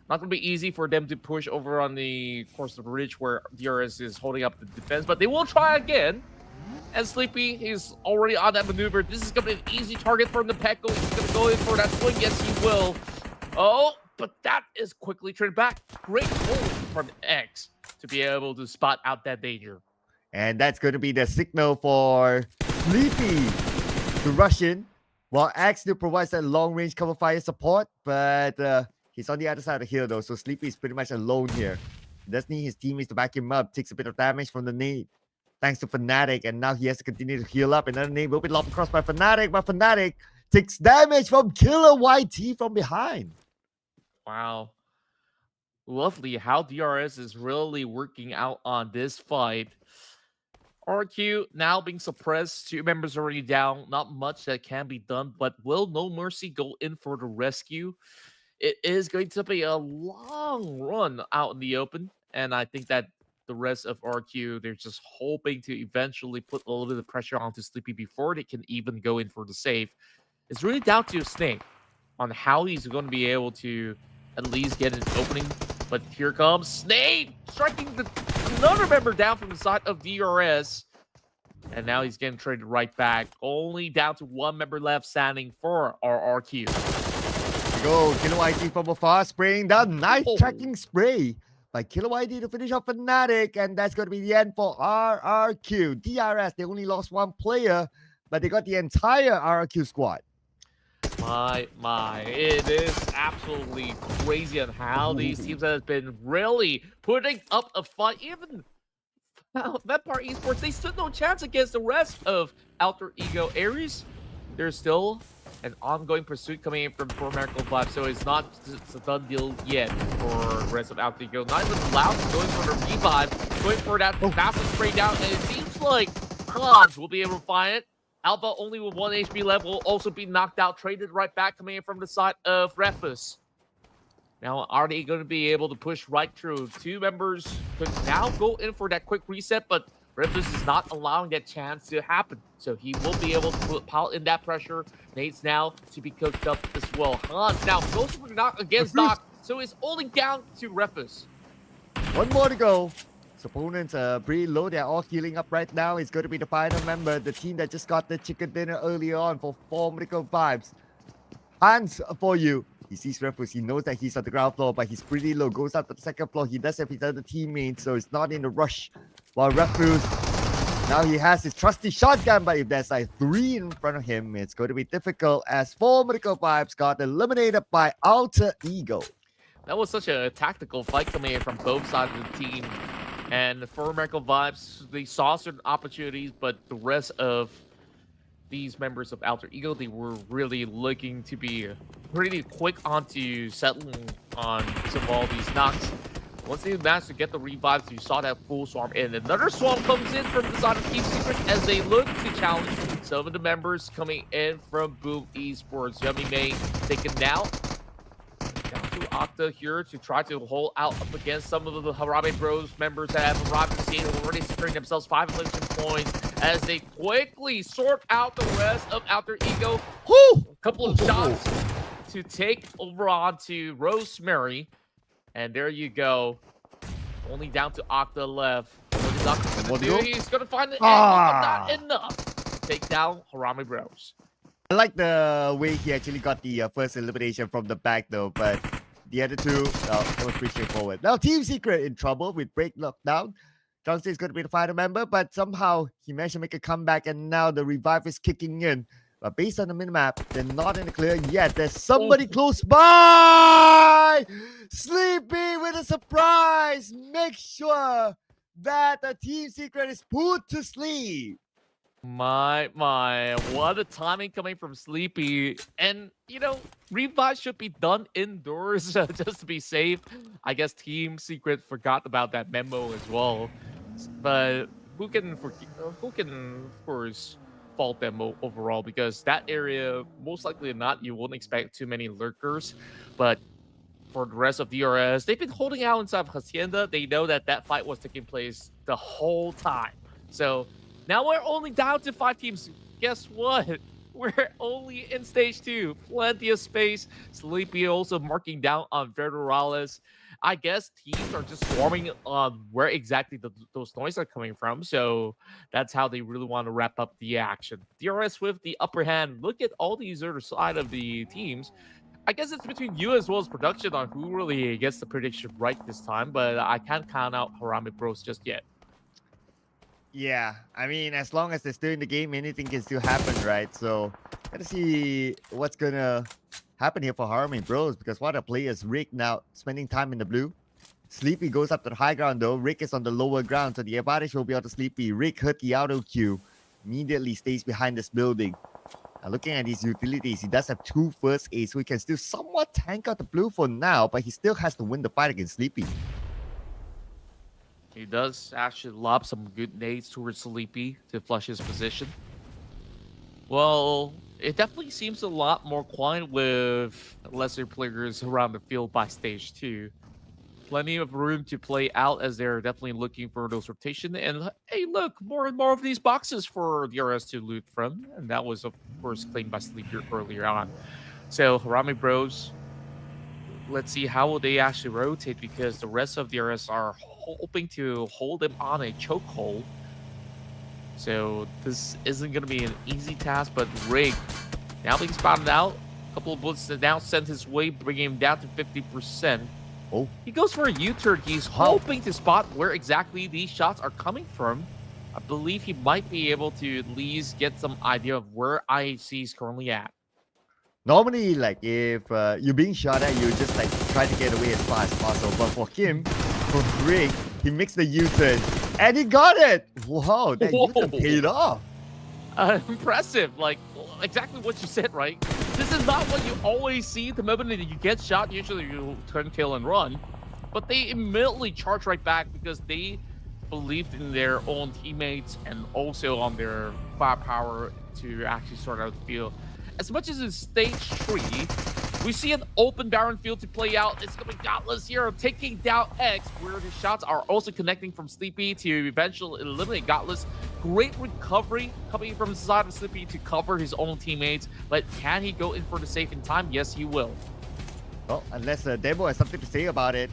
Not gonna be easy for them to push over on the course of the ridge where DRS is holding up the defense, but they will try again. And Sleepy is already on that maneuver. This is gonna be an easy target for him to Pecco. He's gonna go in for that swing. Yes, he will. Oh, but that is quickly turned back. Great hold from X to be able to spot out that danger. And that's going to be the signal for Sleepy to rush in, while X still provides that long-range cover fire support, but he's on the other side of the hill though, so Sleepy is pretty much alone here. He does need his teammates to back him up, takes a bit of damage from the nade, thanks to Fnatic, and now he has to continue to heal up. Another nade will be lobbed across by Fnatic, but Fnatic takes damage from Killer YT from behind. Wow. Lovely how DRS is really working out on this fight. RQ now being suppressed, 2 members already down. Not much that can be done, but will No Mercy go in for the rescue? It is going to be a long run out in the open, and I think that the rest of RQ, they're just hoping to eventually put a little bit of pressure onto Sleepy before they can even go in for the save. It's really down to Snake on how he's going to be able to at least get an opening. But here comes Snake, striking another member down from the side of DRS. And now he's getting traded right back. Only down to 1 member left standing for our RQ. Go, Killer YT from afar, spraying down. Nice tracking spray by Killer YT to finish off Fnatic. And that's going to be the end for RRQ. DRS, they only lost 1 player, but they got the entire RRQ squad. My, it is absolutely crazy on how these teams have been really putting up a fight. Even Miramar Esports, they stood no chance against the rest of Alter Ego Ares. There's still an ongoing pursuit coming in from Miracle Vibe, so it's not just a done deal yet for the rest of Alter Ego. Not even Loud going for the revive, going for that massive spray down, and it seems like Pubg will be able to find it. Alpha only with 1 HP left will also be knocked out, traded right back coming in from the side of Ruthless. Now, are they going to be able to push right through? 2 members could now go in for that quick reset, but Ruthless is not allowing that chance to happen. So he will be able to pile in that pressure. Nate's now to be cooked up as well. Hans now goes for the knock against Doc, so it's only down to Ruthless. 1 more to go. His opponents are pretty low. They're all healing up right now. It's going to be the final member, the team that just got the chicken dinner early on for Formidable Vibes. Hans for you. He sees Refus. He knows that he's on the ground floor, but he's pretty low. Goes up to the 2nd floor. He does have his other teammates, so it's not in a rush. While Refus, now he has his trusty shotgun, but if there's like 3 in front of him, it's going to be difficult as Formidable Vibes got eliminated by Alter Ego. That was such a tactical fight coming in from both sides of the team. And for Miracle Vibes, they saw certain opportunities, but the rest of these members of Alter Ego, they were really looking to be pretty quick onto settling on some of all these knocks. Once they managed to get the revives, you saw that full swarm in. Another swarm comes in from the side of Team Secret as they look to challenge some of the members coming in from Boom Esports. Yummy May taken down. Down to Octa here to try to hold out up against some of the HARAME Bros members that have arrived in the scene, already securing themselves 5 elimination points as they quickly sort out the rest of Alter Ego. A couple of shots to take over onto Rosemary. And there you go. Only down to Octa left. What is Octa going to do? He's going to find the end, but not enough to take down HARAME Bros. I like the way he actually got the first elimination from the back though, but the other 2, that was pretty straightforward. Now Team Secret in trouble with break lockdown. Johnson is going to be the final member, but somehow he managed to make a comeback and now the revive is kicking in. But based on the minimap, they're not in the clear yet. There's somebody close by! Sleepy with a surprise! Make sure that the Team Secret is put to sleep. My, what a timing coming from Sleepy. And, revive should be done indoors just to be safe. I guess Team Secret forgot about that memo as well. But who can, of course, fault them overall? Because that area, most likely or not, you won't expect too many lurkers. But for the rest of DRS. They've been holding out inside of Hacienda. They know that that fight was taking place the whole time. So now we're only down to 5 teams. Guess what? We're only in stage 2. Plenty of space. Sleepy also marking down on Federales. I guess teams are just swarming on where exactly those noises are coming from. So that's how they really want to wrap up the action. DRS with the upper hand. Look at all these other side of the teams. I guess it's between you as well as production on who really gets the prediction right this time. But I can't count out HARAME Bros just yet. Yeah, I mean, as long as they're still in the game, anything can still happen, right? So, gotta see what's gonna happen here for HARAME Bros, because what a players. Rick now spending time in the blue. Sleepy goes up to the high ground though. Rick is on the lower ground, so the advantage will be out to Sleepy. Rick hurt the auto queue, immediately stays behind this building. Now looking at his utilities, he does have 2 first aids, so he can still somewhat tank out the blue for now, but he still has to win the fight against Sleepy. He does actually lob some good nades towards Sleepy to flush his position. Well, it definitely seems a lot more quiet with lesser players around the field by stage 2. Plenty of room to play out as they're definitely looking for those rotation. And hey, look, more and more of these boxes for DRS to loot from. And that was, of course, claimed by Sleepy earlier on. So, HARAME Bros, let's see how will they actually rotate, because the rest of DRS are hoping to hold them on a chokehold. So this isn't going to be an easy task, but Rig now being spotted out. A couple of bullets that now sent his way, bringing him down to 50%. Oh, he goes for a U-turn. He's hoping to spot where exactly these shots are coming from. I believe he might be able to at least get some idea of where IHC is currently at. Normally, like, if you're being shot at, you just like try to get away as fast as possible. But for him, for Rick, he makes the U-turn and he got it. Wow, that U-turn paid off. Impressive. Like, exactly what you said, right? This is not what you always see. The moment that you get shot, usually you turn, kill, and run. But they immediately charge right back because they believed in their own teammates and also on their firepower to actually sort out the field. As much as in stage 3, we see an open barren field to play out. It's going to be Godless here taking down X, where his shots are also connecting from Sleepy to eventually eliminate Godless. Great recovery coming from the side of Sleepy to cover his own teammates. But can he go in for the safe in time? Yes, he will. Well, unless Demo has something to say about it.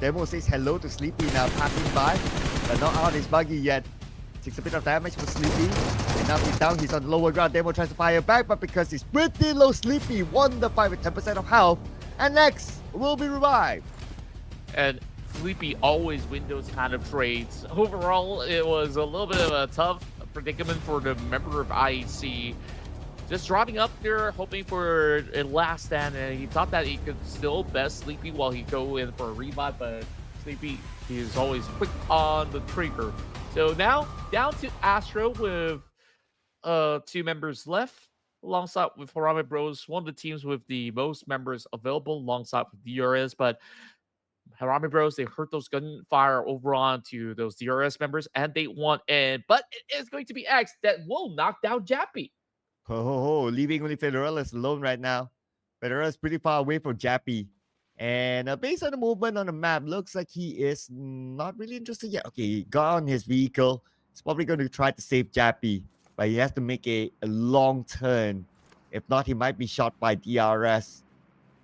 Demo says hello to Sleepy now, passing by, but not out his buggy yet. Takes a bit of damage for Sleepy. And now he's down, he's on the lower ground. Demo tries to fire back, but because he's pretty low, Sleepy won the fight with 10% of health. And X will be revived. And Sleepy always win those kind of trades. Overall, it was a little bit of a tough predicament for the member of IEC. Just dropping up there, hoping for a last stand, and he thought that he could still best Sleepy while he go in for a revive, but Sleepy, he is always quick on the trigger. So now, down to Astro with 2 members left, alongside with HARAME Bros, one of the teams with the most members available, alongside with DRS, but HARAME Bros, they heard those gunfire over on to those DRS members, and they want in, but it is going to be X that will knock down Jappy. Leaving only Federales alone right now. Federales pretty far away from Jappy. And based on the movement on the map, looks like he is not really interested yet. Okay, he got on his vehicle. He's probably going to try to save Jappy, but he has to make a long turn. If not, he might be shot by DRS.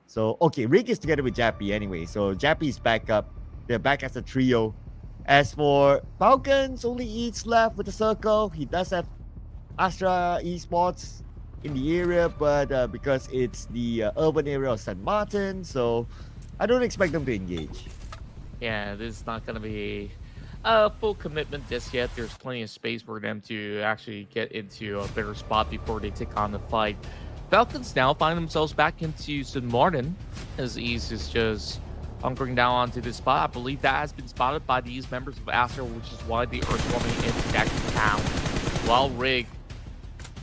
So, okay, Rick is together with Jappy anyway. So, Jappy is back up. They're back as a trio. As for Falcons, only Eats left with the circle. He does have Astra Esports in the area, but because it's the urban area of St. Martin, so I don't expect them to engage. Yeah, this is not going to be a full commitment just yet. There's plenty of space for them to actually get into a better spot before they take on the fight. Falcons now find themselves back into St. Martin as East is just hunkering down onto this spot. I believe that has been spotted by these members of Astra, which is why they are swarming into that town. While Rig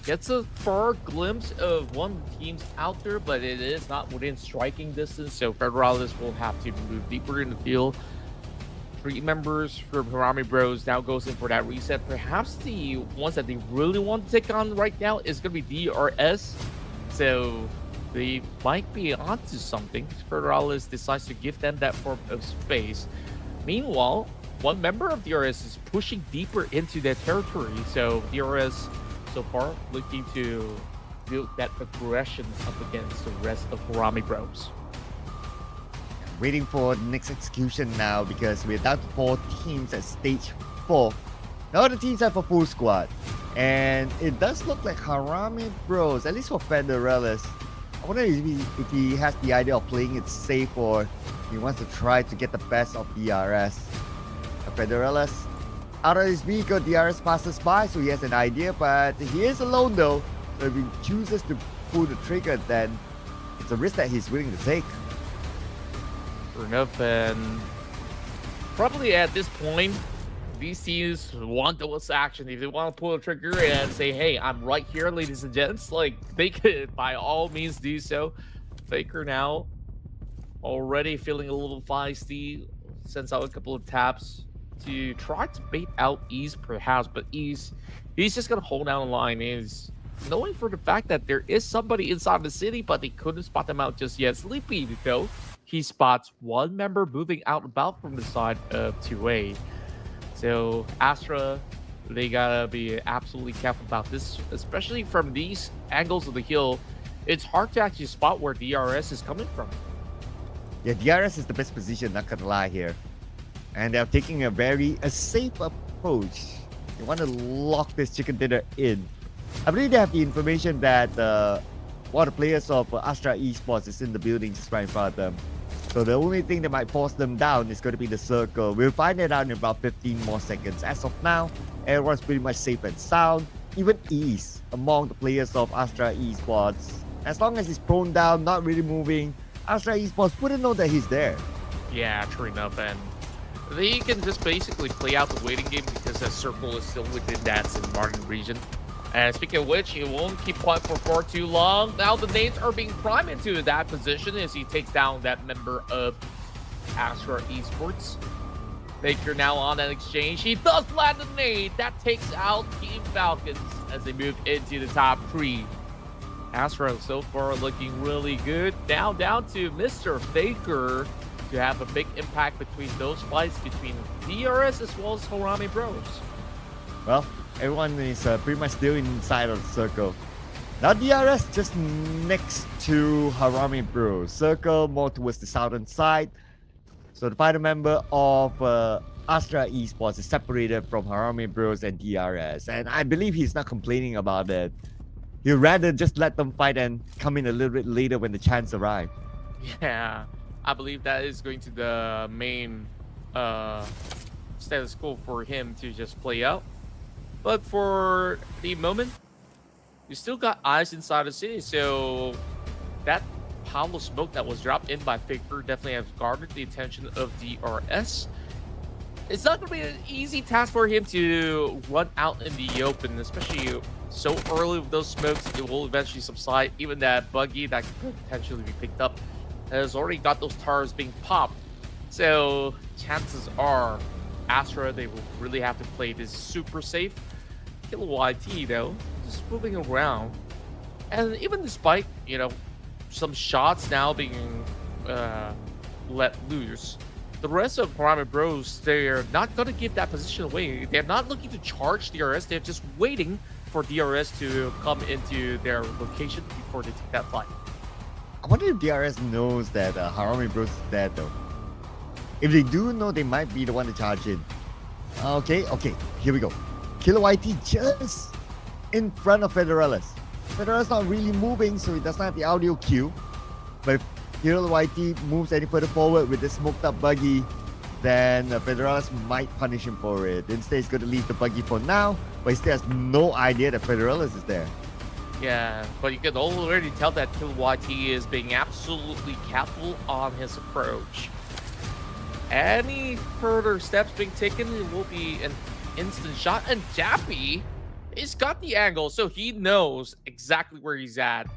gets a far glimpse of one of the teams out there, but it is not within striking distance, so Federales will have to move deeper in the field. 3 members from HARAME Bros now goes in for that reset. Perhaps the ones that they really want to take on right now is going to be DRS. So they might be onto something. Federales decides to give them that form of space. Meanwhile, one member of DRS is pushing deeper into their territory, so DRS so far looking to build that aggression up against the rest of Harame Bros. Waiting for the next execution now because we're down to 4 teams at stage 4. Now the teams have a full squad. And it does look like Harame Bros, at least for Federales. I wonder if he has the idea of playing it safe or he wants to try to get the best of DRS. Federales out of his vehicle, DRS passes by, so he has an idea, but he is alone though. So if he chooses to pull the trigger, then it's a risk that he's willing to take. Fair enough, and probably at this point, these teams want those action. If they want to pull the trigger and say, hey, I'm right here, ladies and gents, like, they could by all means do so. Faker now already feeling a little feisty, sends out a couple of taps to try to bait out Ease perhaps, but he's just gonna hold down the line. Is knowing for the fact that there is somebody inside the city, but they couldn't spot them out just yet. Sleepy though, he spots one member moving out about from the side of 2A. So Astra, they gotta be absolutely careful about this, especially from these angles of the hill. It's hard to actually spot where DRS is coming from. Yeah, DRS is the best position, not gonna lie here. And they're taking a safe approach. They want to lock this chicken dinner in. I believe they have the information that one of the players of Astra Esports is in the building just right in front of them. So the only thing that might force them down is going to be the circle. We'll find it out in about 15 more seconds. As of now, everyone's pretty much safe and sound. Even Ease among the players of Astra Esports. As long as he's prone down, not really moving, Astra Esports wouldn't know that he's there. Yeah, true enough, and they can just basically play out the waiting game because that circle is still within that St. Martin region. And speaking of which, he won't keep quiet for far too long. Now the nades are being primed into that position as he takes down that member of Astra Esports. Faker now on an exchange. He does land the nade. That takes out Team Falcons as they move into the top 3. Astra so far looking really good. Now down to Mr. Faker to have a big impact between those fights between DRS as well as Harame Bros. Well, everyone is pretty much still inside of the circle. Now DRS just next to Harame Bros. Circle more towards the southern side. So the final member of Astra Esports is separated from Harame Bros and DRS. And I believe he's not complaining about it. He'd rather just let them fight and come in a little bit later when the chance arrives. Yeah, I believe that is going to the main status quo for him to just play out. But for the moment, you still got eyes inside the city, so that pile of smoke that was dropped in by Faker definitely has garnered the attention of DRS. It's not going to be an easy task for him to run out in the open, especially so early with those smokes. It will eventually subside. Even that buggy that could potentially be picked up has already got those tires being popped. So chances are Astra, they will really have to play this super safe. Killer YT though, just moving around. And even despite, some shots now being let loose, the rest of Harame Bros, they're not going to give that position away. They're not looking to charge DRS. They're just waiting for DRS to come into their location before they take that fight. I wonder if DRS knows that Harame Bros is dead though. If they do know, they might be the one to charge in. Okay, here we go. Killer YT just in front of Federales. Federales not really moving, so he does not have the audio cue. But if Killer YT moves any further forward with the smoked up buggy, then Federales might punish him for it. Instead, he's going to leave the buggy for now, but he still has no idea that Federales is there. Yeah, but you can already tell that Killer YT is being absolutely careful on his approach. Any further steps being taken, it will be an instant shot. And Jappy, he's got the angle, so he knows exactly where he's at.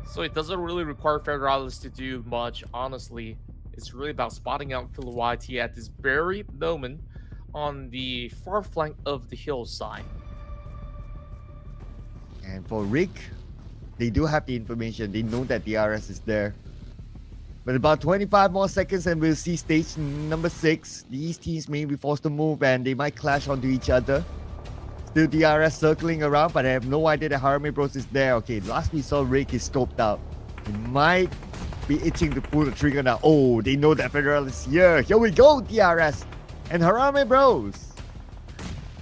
So it doesn't really require Federales to do much, honestly. It's really about spotting out Killer YT at this very moment on the far flank of the hillside. And for Rick, They do have the information. They know that DRS is there. But about 25 more seconds and we'll see stage number 6. These teams may be forced to move and they might clash onto each other. Still DRS circling around, but I have no idea that HARAME Bros is there. Okay, last we saw Rick is scoped out. He might be itching to pull the trigger now. Oh, they know that Federal is here. Here we go, DRS and HARAME Bros.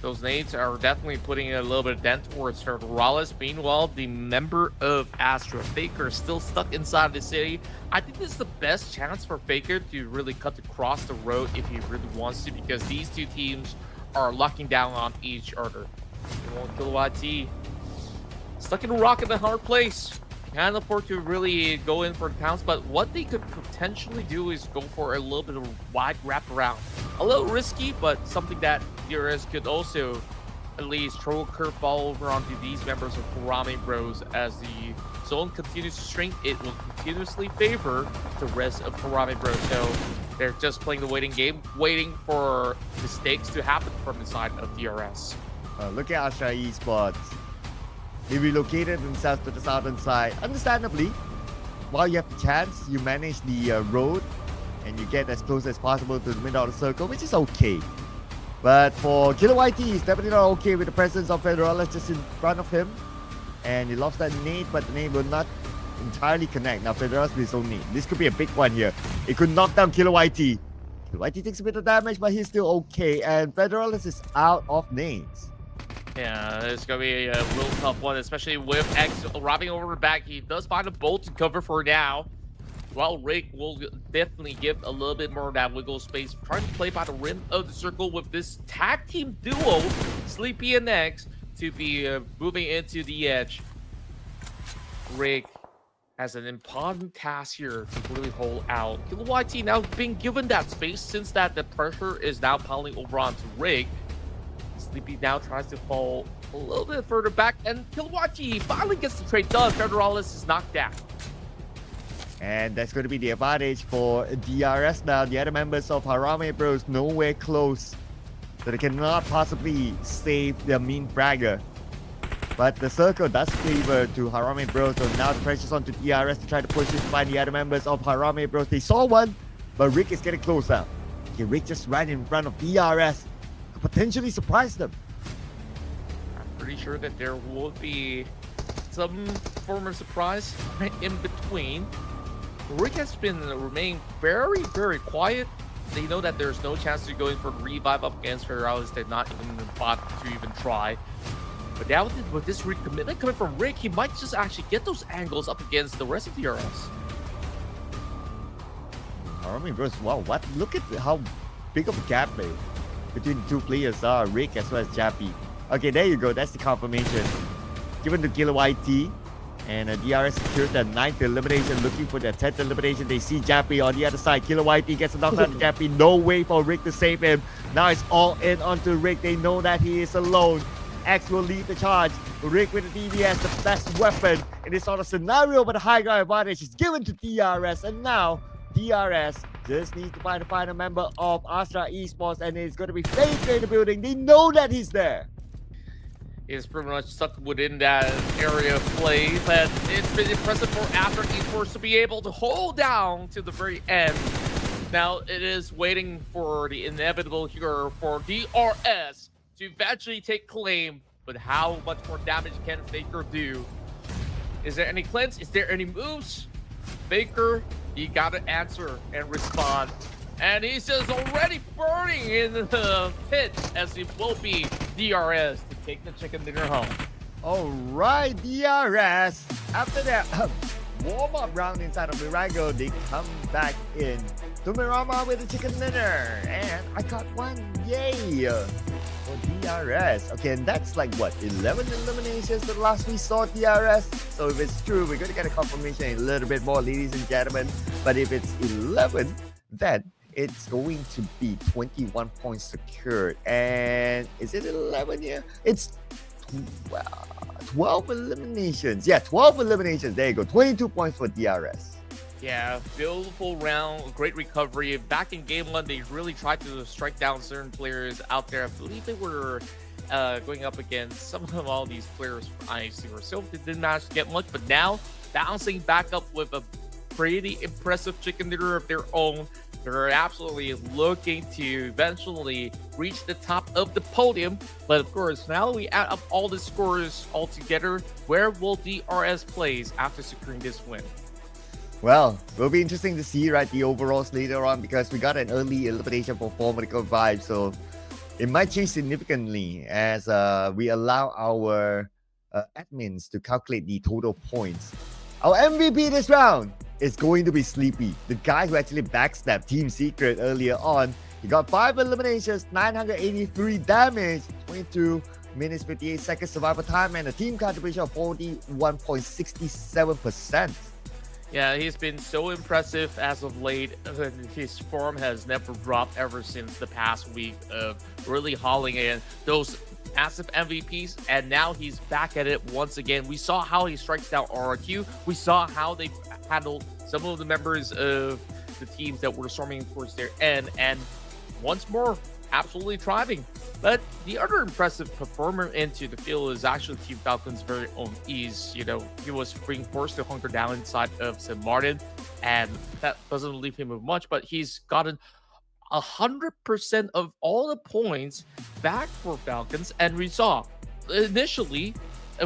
Those nades are definitely putting a little bit of dent towards Federalis. Meanwhile, the member of Astra, Faker, is still stuck inside the city. I think this is the best chance for Faker to really cut across the road if he really wants to, because these two teams are locking down on each other. They won't kill YT. Stuck in a rock in a hard place. Can't afford to really go in for the pounce, but what they could potentially do is go for a little bit of a wide wraparound. A little risky, but something that DRS could also at least throw a curveball over onto these members of HARAME Bros. As the zone continues to shrink, it will continuously favor the rest of HARAME Bros. So they're just playing the waiting game, waiting for mistakes to happen from the side of DRS. Look at Astra Esports. They relocated themselves to the southern side. Understandably, while you have the chance, you manage the road and you get as close as possible to the middle of the circle, which is okay. But for Killer YT, he's definitely not okay with the presence of Federalis just in front of him. And he lost that nade, but the nade will not entirely connect. Now Federalis with his own nade. This could be a big one here. It could knock down Killer YT. Killer YT takes a bit of damage, but he's still okay. And Federalis is out of nades. Yeah, it's going to be a real tough one, especially with X robbing over the back. He does find a bolt to cover for now. While Rick will definitely give a little bit more of that wiggle space, trying to play by the rim of the circle with this tag team duo, Sleepy and X, to be moving into the edge. Rick has an important task here to really hold out. Killer YT now being given that space since that the pressure is now piling over onto Rick. Sleepy now tries to fall a little bit further back, and Killer YT finally gets the trade done. Federalis is knocked down. And that's going to be the advantage for DRS now. The other members of HARAME Bros nowhere close. So they cannot possibly save their mean fragger. But the circle does favor to HARAME Bros. So now the pressure's on to DRS to try to push it to find the other members of HARAME Bros. They saw one, but Rick is getting closer. Okay, Rick just right in front of DRS. Could potentially surprise them. I'm pretty sure that there will be some form of surprise in between. Rick has been remaining very, very quiet. They know that there's no chance to go in for revive up against Federalis. They're not even bought to even try. But now with this recommitment coming from Rick, he might just actually get those angles up against the rest of the RS. HARAME Bros, wow, what? Look at how big of a gap between the two players are, Rick as well as Jappy. Okay, there you go. That's the confirmation. Given to Killer YT. And DRS secures their 9th elimination, looking for their 10th elimination. They see Jappy on the other side. Killer YT gets a knockdown to Jappy. No way for Rick to save him. Now it's all in onto Rick. They know that he is alone. X will lead the charge. Rick with the DBS, the best weapon in this sort of scenario, but the high ground advantage is given to DRS. And now DRS just needs to find a final member of Astra Esports, and it's going to be Faker in the building. They know that he's there. Is pretty much stuck within that area of play, but it's been impressive for Astra Esports to be able to hold down to the very end. Now it is waiting for the inevitable here for DRS to eventually take claim, but how much more damage can Faker do? Is there any cleanse? Is there any moves? Faker, you gotta answer and respond. And he's just already burning in the pit, as it will be DRS to take the chicken dinner home. All right, DRS. After that warm-up round inside of Erangel, they come back in to Miramar with the chicken dinner. And I got one. Yay! For DRS. Okay, and that's like what, 11 eliminations the last we saw DRS? So if it's true, we're going to get a confirmation in a little bit more, ladies and gentlemen. But if it's 11, then it's going to be 21 points secured. And is it 11 here? It's 12 eliminations. Yeah, 12 eliminations. There you go. 22 points for DRS. Yeah, beautiful round, great recovery. Back in game one, they really tried to strike down certain players out there. I believe they were going up against some of all these players from IC or so. They didn't manage to get much, but now bouncing back up with a pretty impressive chicken dinner of their own. They're absolutely looking to eventually reach the top of the podium. But of course, now we add up all the scores all together. Where will DRS place after securing this win? Well, will be interesting to see, right, the overalls later on, because we got an early elimination for Formidable Vibe, so it might change significantly as we allow our admins to calculate the total points. Our MVP this round is going to be Sleepy, the guy who actually backstabbed Team Secret earlier on. He got 5 eliminations, 983 damage, 22 minutes 58 seconds survival time, and a team contribution of 41.67%. Yeah, he's been so impressive as of late. His form has never dropped ever since the past week of really hauling in those massive MVPs, and now he's back at it once again. We saw how he strikes down RRQ. We saw how they handled some of the members of the teams that were storming towards their end, and once more, absolutely thriving. But the other impressive performer into the field is actually Team Falcon's very own Ease. You know, he was being forced to hunker down inside of St. Martin, and that doesn't leave him with much, but he's gotten 100% of all the points back for Falcons. And we saw initially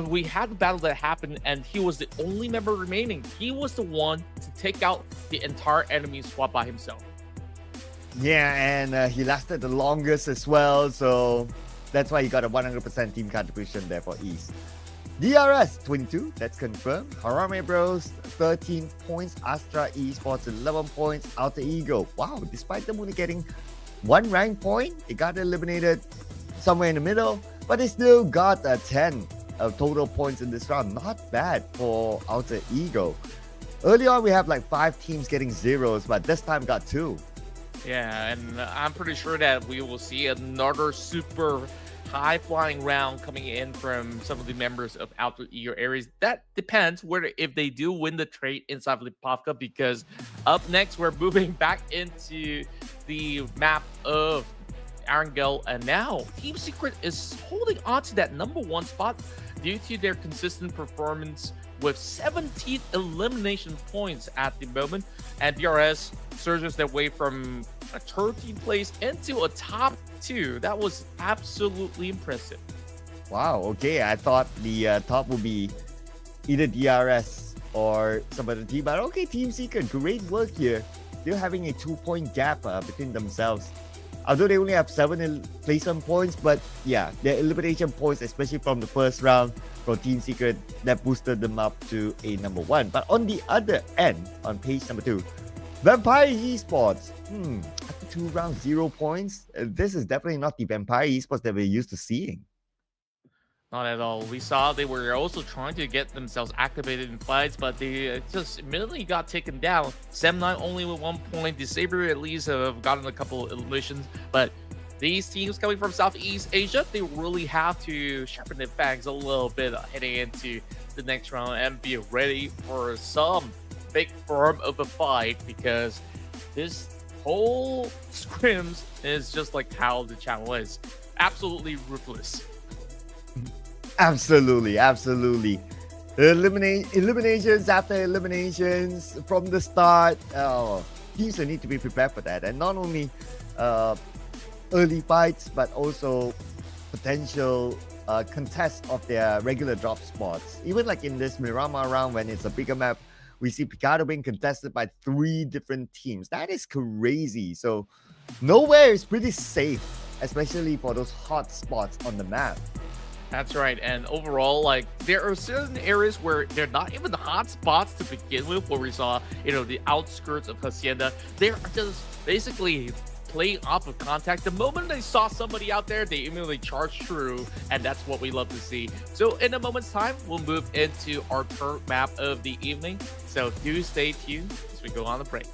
we had the battle that happened, and he was the only member remaining. He was the one to take out the entire enemy squad by himself. Yeah, and he lasted the longest as well, so that's why he got a 100% team contribution there for East. DRS 22, that's confirmed. Harame Bros 13 points, Astra Esports 11 points, Alter Ego. Wow, despite them only getting 1 rank point, they got eliminated somewhere in the middle, but they still got a 10 of total points in this round. Not bad for Alter Ego. Early on, we have like 5 teams getting zeros, but this time got 2. Yeah, and I'm pretty sure that we will see another super high-flying round coming in from some of the members of Alter Ego Aries. That depends whether if they do win the trade inside of the Pubg, because up next we're moving back into the map of Erangel, and now Team Secret is holding on to that #1 spot due to their consistent performance with 17 elimination points at the moment, and DRS surges their way from a 13th place into a top 2. That was absolutely impressive. Wow, okay, I thought the top would be either DRS or some other team, but okay, Team Secret, great work here. They're having a 2-point gap between themselves. Although they only have 7 placement points, but yeah, their elimination points, especially from the first round for Team Secret, that boosted them up to a #1. But on the other end, on page number 2, Vampire Esports. After 2 rounds, 0 points. This is definitely not the Vampire Esports that we're used to seeing. Not at all. We saw they were also trying to get themselves activated in fights, but they just immediately got taken down. Sem9 only with 1 point. The Saber at least have gotten a couple of eliminations, but these teams coming from Southeast Asia, they really have to sharpen their fangs a little bit heading into the next round and be ready for some big form of a fight, because this whole Scrims is just like how the channel is. Absolutely ruthless. Absolutely. Eliminations after eliminations from the start. Teams will need to be prepared for that. And not only early fights, but also potential contests of their regular drop spots. Even like in this Miramar round, when it's a bigger map, we see Picado being contested by 3 different teams. That is crazy. So nowhere is pretty safe, especially for those hot spots on the map. That's right. And overall, like, there are certain areas where they're not even the hot spots to begin with, where we saw, you know, the outskirts of Hacienda. They're just basically playing off of contact. The moment they saw somebody out there, they immediately charged through, and that's what we love to see. So in a moment's time, we'll move into our third map of the evening. So do stay tuned as we go on the break.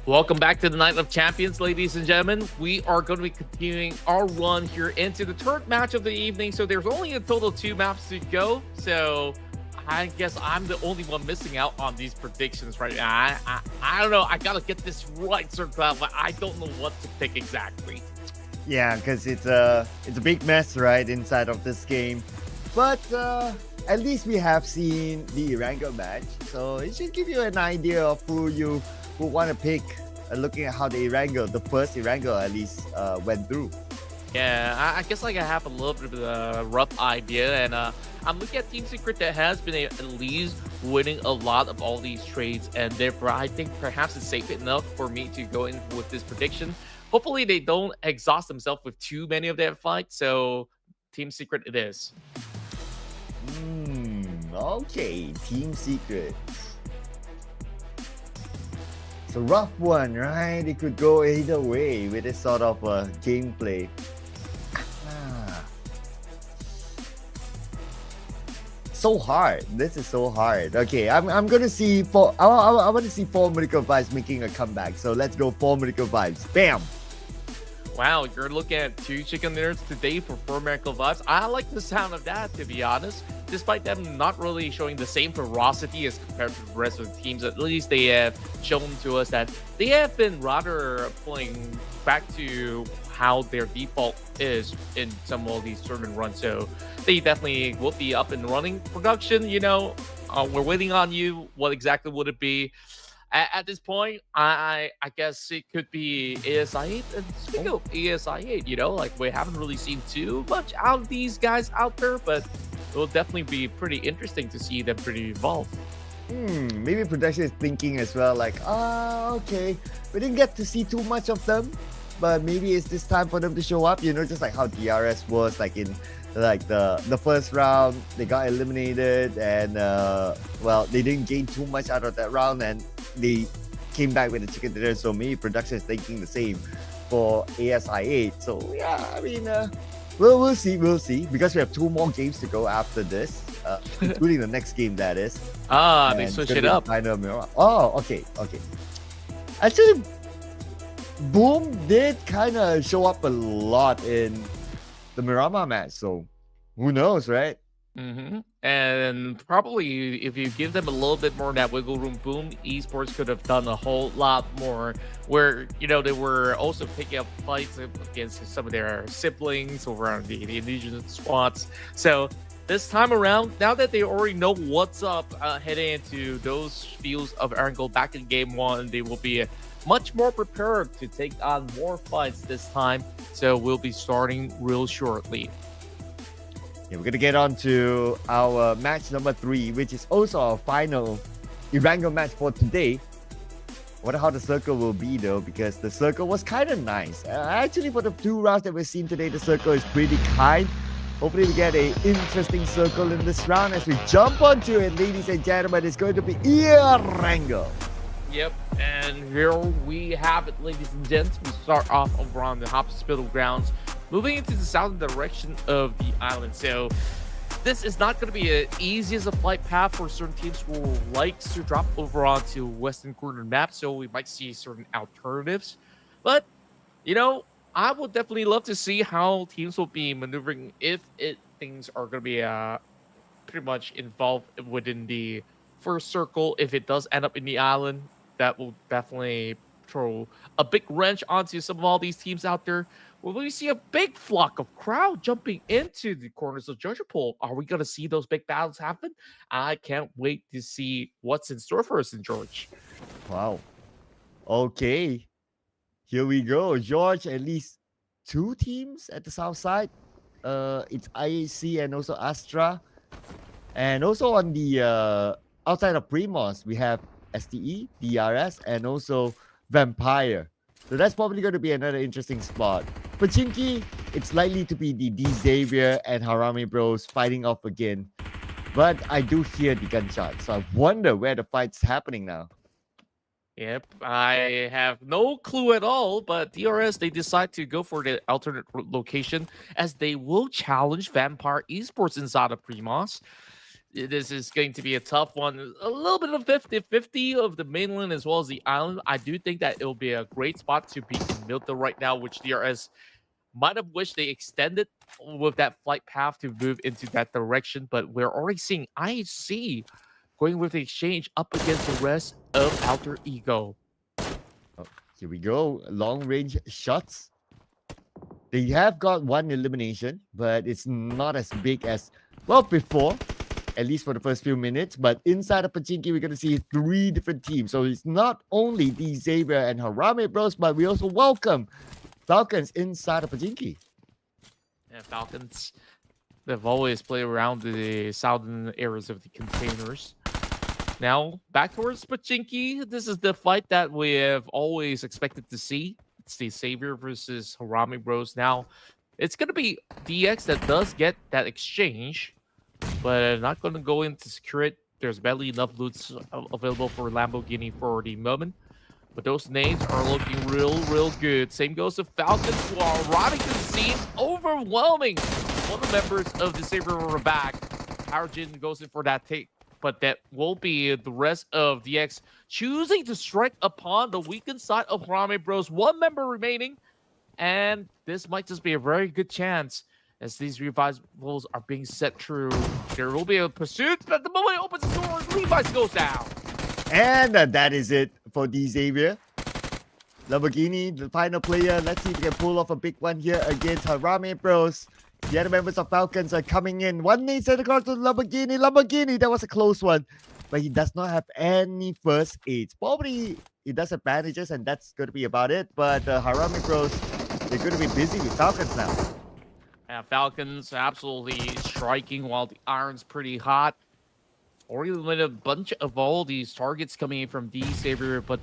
Welcome back to the Night of Champions, ladies and gentlemen. We are going to be continuing our run here into the third match of the evening. So there's only a total of 2 maps to go. So I guess I'm the only one missing out on these predictions right now. I don't know. I got to get this right, Sir Cloud, but I don't know what to pick exactly. Yeah, because it's a big mess, right, inside of this game. But at least we have seen the Erangel match. So it should give you an idea of who you would want to pick, looking at how the first Erangel at least went through. Yeah, I guess like I have a little bit of a rough idea, and I'm looking at Team Secret that has been at least winning a lot of all these trades, and therefore I think perhaps it's safe enough for me to go in with this prediction. Hopefully they don't exhaust themselves with too many of their fights, so Team Secret it is. Okay, Team Secret. It's a rough one, right? It could go either way with this sort of gameplay. So hard. This is so hard. Okay, I'm gonna see I want to see 4 Medical Vibes making a comeback. So let's go 4 Medical Vibes. Bam! Wow, you're looking at 2 chicken dinners today for 4 Miracle Vibes. I like the sound of that, to be honest. Despite them not really showing the same ferocity as compared to the rest of the teams, at least they have shown to us that they have been rather playing back to how their default is in some of these tournament runs. So they definitely will be up and running. Production, we're waiting on you. What exactly would it be? At this point, I guess it could be ASI8. And speaking of ASI8, like we haven't really seen too much out of these guys out there, but it will definitely be pretty interesting to see them pretty evolve. Maybe production is thinking as well, like, okay, we didn't get to see too much of them, but maybe it's this time for them to show up, just like how DRS was, like in like the first round, they got eliminated, and they didn't gain too much out of that round, and they came back with the chicken dinner. So maybe production is thinking the same for ASI8. So yeah, I mean, we'll see, because we have 2 more games to go after this, including the next game, that is. They switch it up. Oh, okay. Actually, Boom did kind of show up a lot in the Miramar match, so who knows, right? And probably if you give them a little bit more of that wiggle room, Boom Esports could have done a whole lot more, where they were also picking up fights against some of their siblings over on the indigenous squads. So this time around, now that they already know what's up heading into those fields of Erangel back in game 1, they will be much more prepared to take on more fights this time. So we'll be starting real shortly. Yeah, we're gonna get on to our match number 3, which is also our final Erangel match for today. I wonder how the circle will be though, because the circle was kind of nice. Actually, for the 2 rounds that we've seen today, the circle is pretty kind. Hopefully we get an interesting circle in this round as we jump onto it, ladies and gentlemen. It's going to be Erangel. Yep, and here we have it, ladies and gents. We start off over on the hospital grounds, moving into the southern direction of the island. So this is not going to be as easy as a flight path for certain teams who likes to drop over onto western corner map. So we might see certain alternatives. But, I would definitely love to see how teams will be maneuvering if things are going to be pretty much involved within the first circle. If it does end up in the island, that will definitely throw a big wrench onto some of all these teams out there. Will we see a big flock of crowd jumping into the corners of Georgia Pool? Are we going to see those big battles happen? I can't wait to see what's in store for us in George. Wow. Okay. Here we go. George, at least 2 teams at the south side. It's IAC and also Astra. And also on the outside of Primos, we have STE, DRS, and also Vampire. So that's probably going to be another interesting spot. For Chinky, it's likely to be the D Xavier and Harame Bros fighting off again. But I do hear the gunshots, so I wonder where the fight's happening now. Yep, I have no clue at all, but DRS, they decide to go for the alternate location as they will challenge Vampire Esports inside of Primos. this is going to be a tough one. A little bit of 50-50 of the mainland as well as the island. I do think that it'll be a great spot to be in Milton right now, which DRS might have wished they extended with that flight path to move into that direction. But we're already seeing IHC going with the exchange up against the rest of Alter Ego. Oh, here we go. Long range shots. They have got one elimination, but it's not as big as, well, before, at least for the first few minutes. But inside of Pachinki, we're going to see 3 different teams. So it's not only the Xavier and Harame Bros, but we also welcome Falcons inside of Pachinki. Yeah, Falcons, they've always played around the southern areas of the containers. Now, back towards Pachinki, this is the fight that we have always expected to see. It's the Xavier versus Harame Bros. Now, it's going to be DX that does get that exchange, but I'm not going to go in to secure it. There's barely enough loots available for Lamborghini for the moment. But those nades are looking real good. Same goes to Falcons, who are arriving to the scene, overwhelming. One of the members of the Xavier are back. Arjun goes in for that take. But that will be the rest of DX choosing to strike upon the weakened side of Harame Bros. 1 member remaining. And this might just be a very good chance as these revivals are being set through. There will be a pursuit, but the moment it opens the door, Levi's goes down. And that is it for the Xavier. Lamborghini, the final player. Let's see if they can pull off a big one here against Harame Bros. The other members of Falcons are coming in. One nade sent across to Lamborghini. Lamborghini, that was a close one. But he does not have any first aids. Probably he does have bandages, and that's going to be about it. But Harame Bros, they're going to be busy with Falcons now. Yeah, Falcons absolutely striking while the iron's pretty hot. Already with a bunch of all these targets coming in from D Xavier, but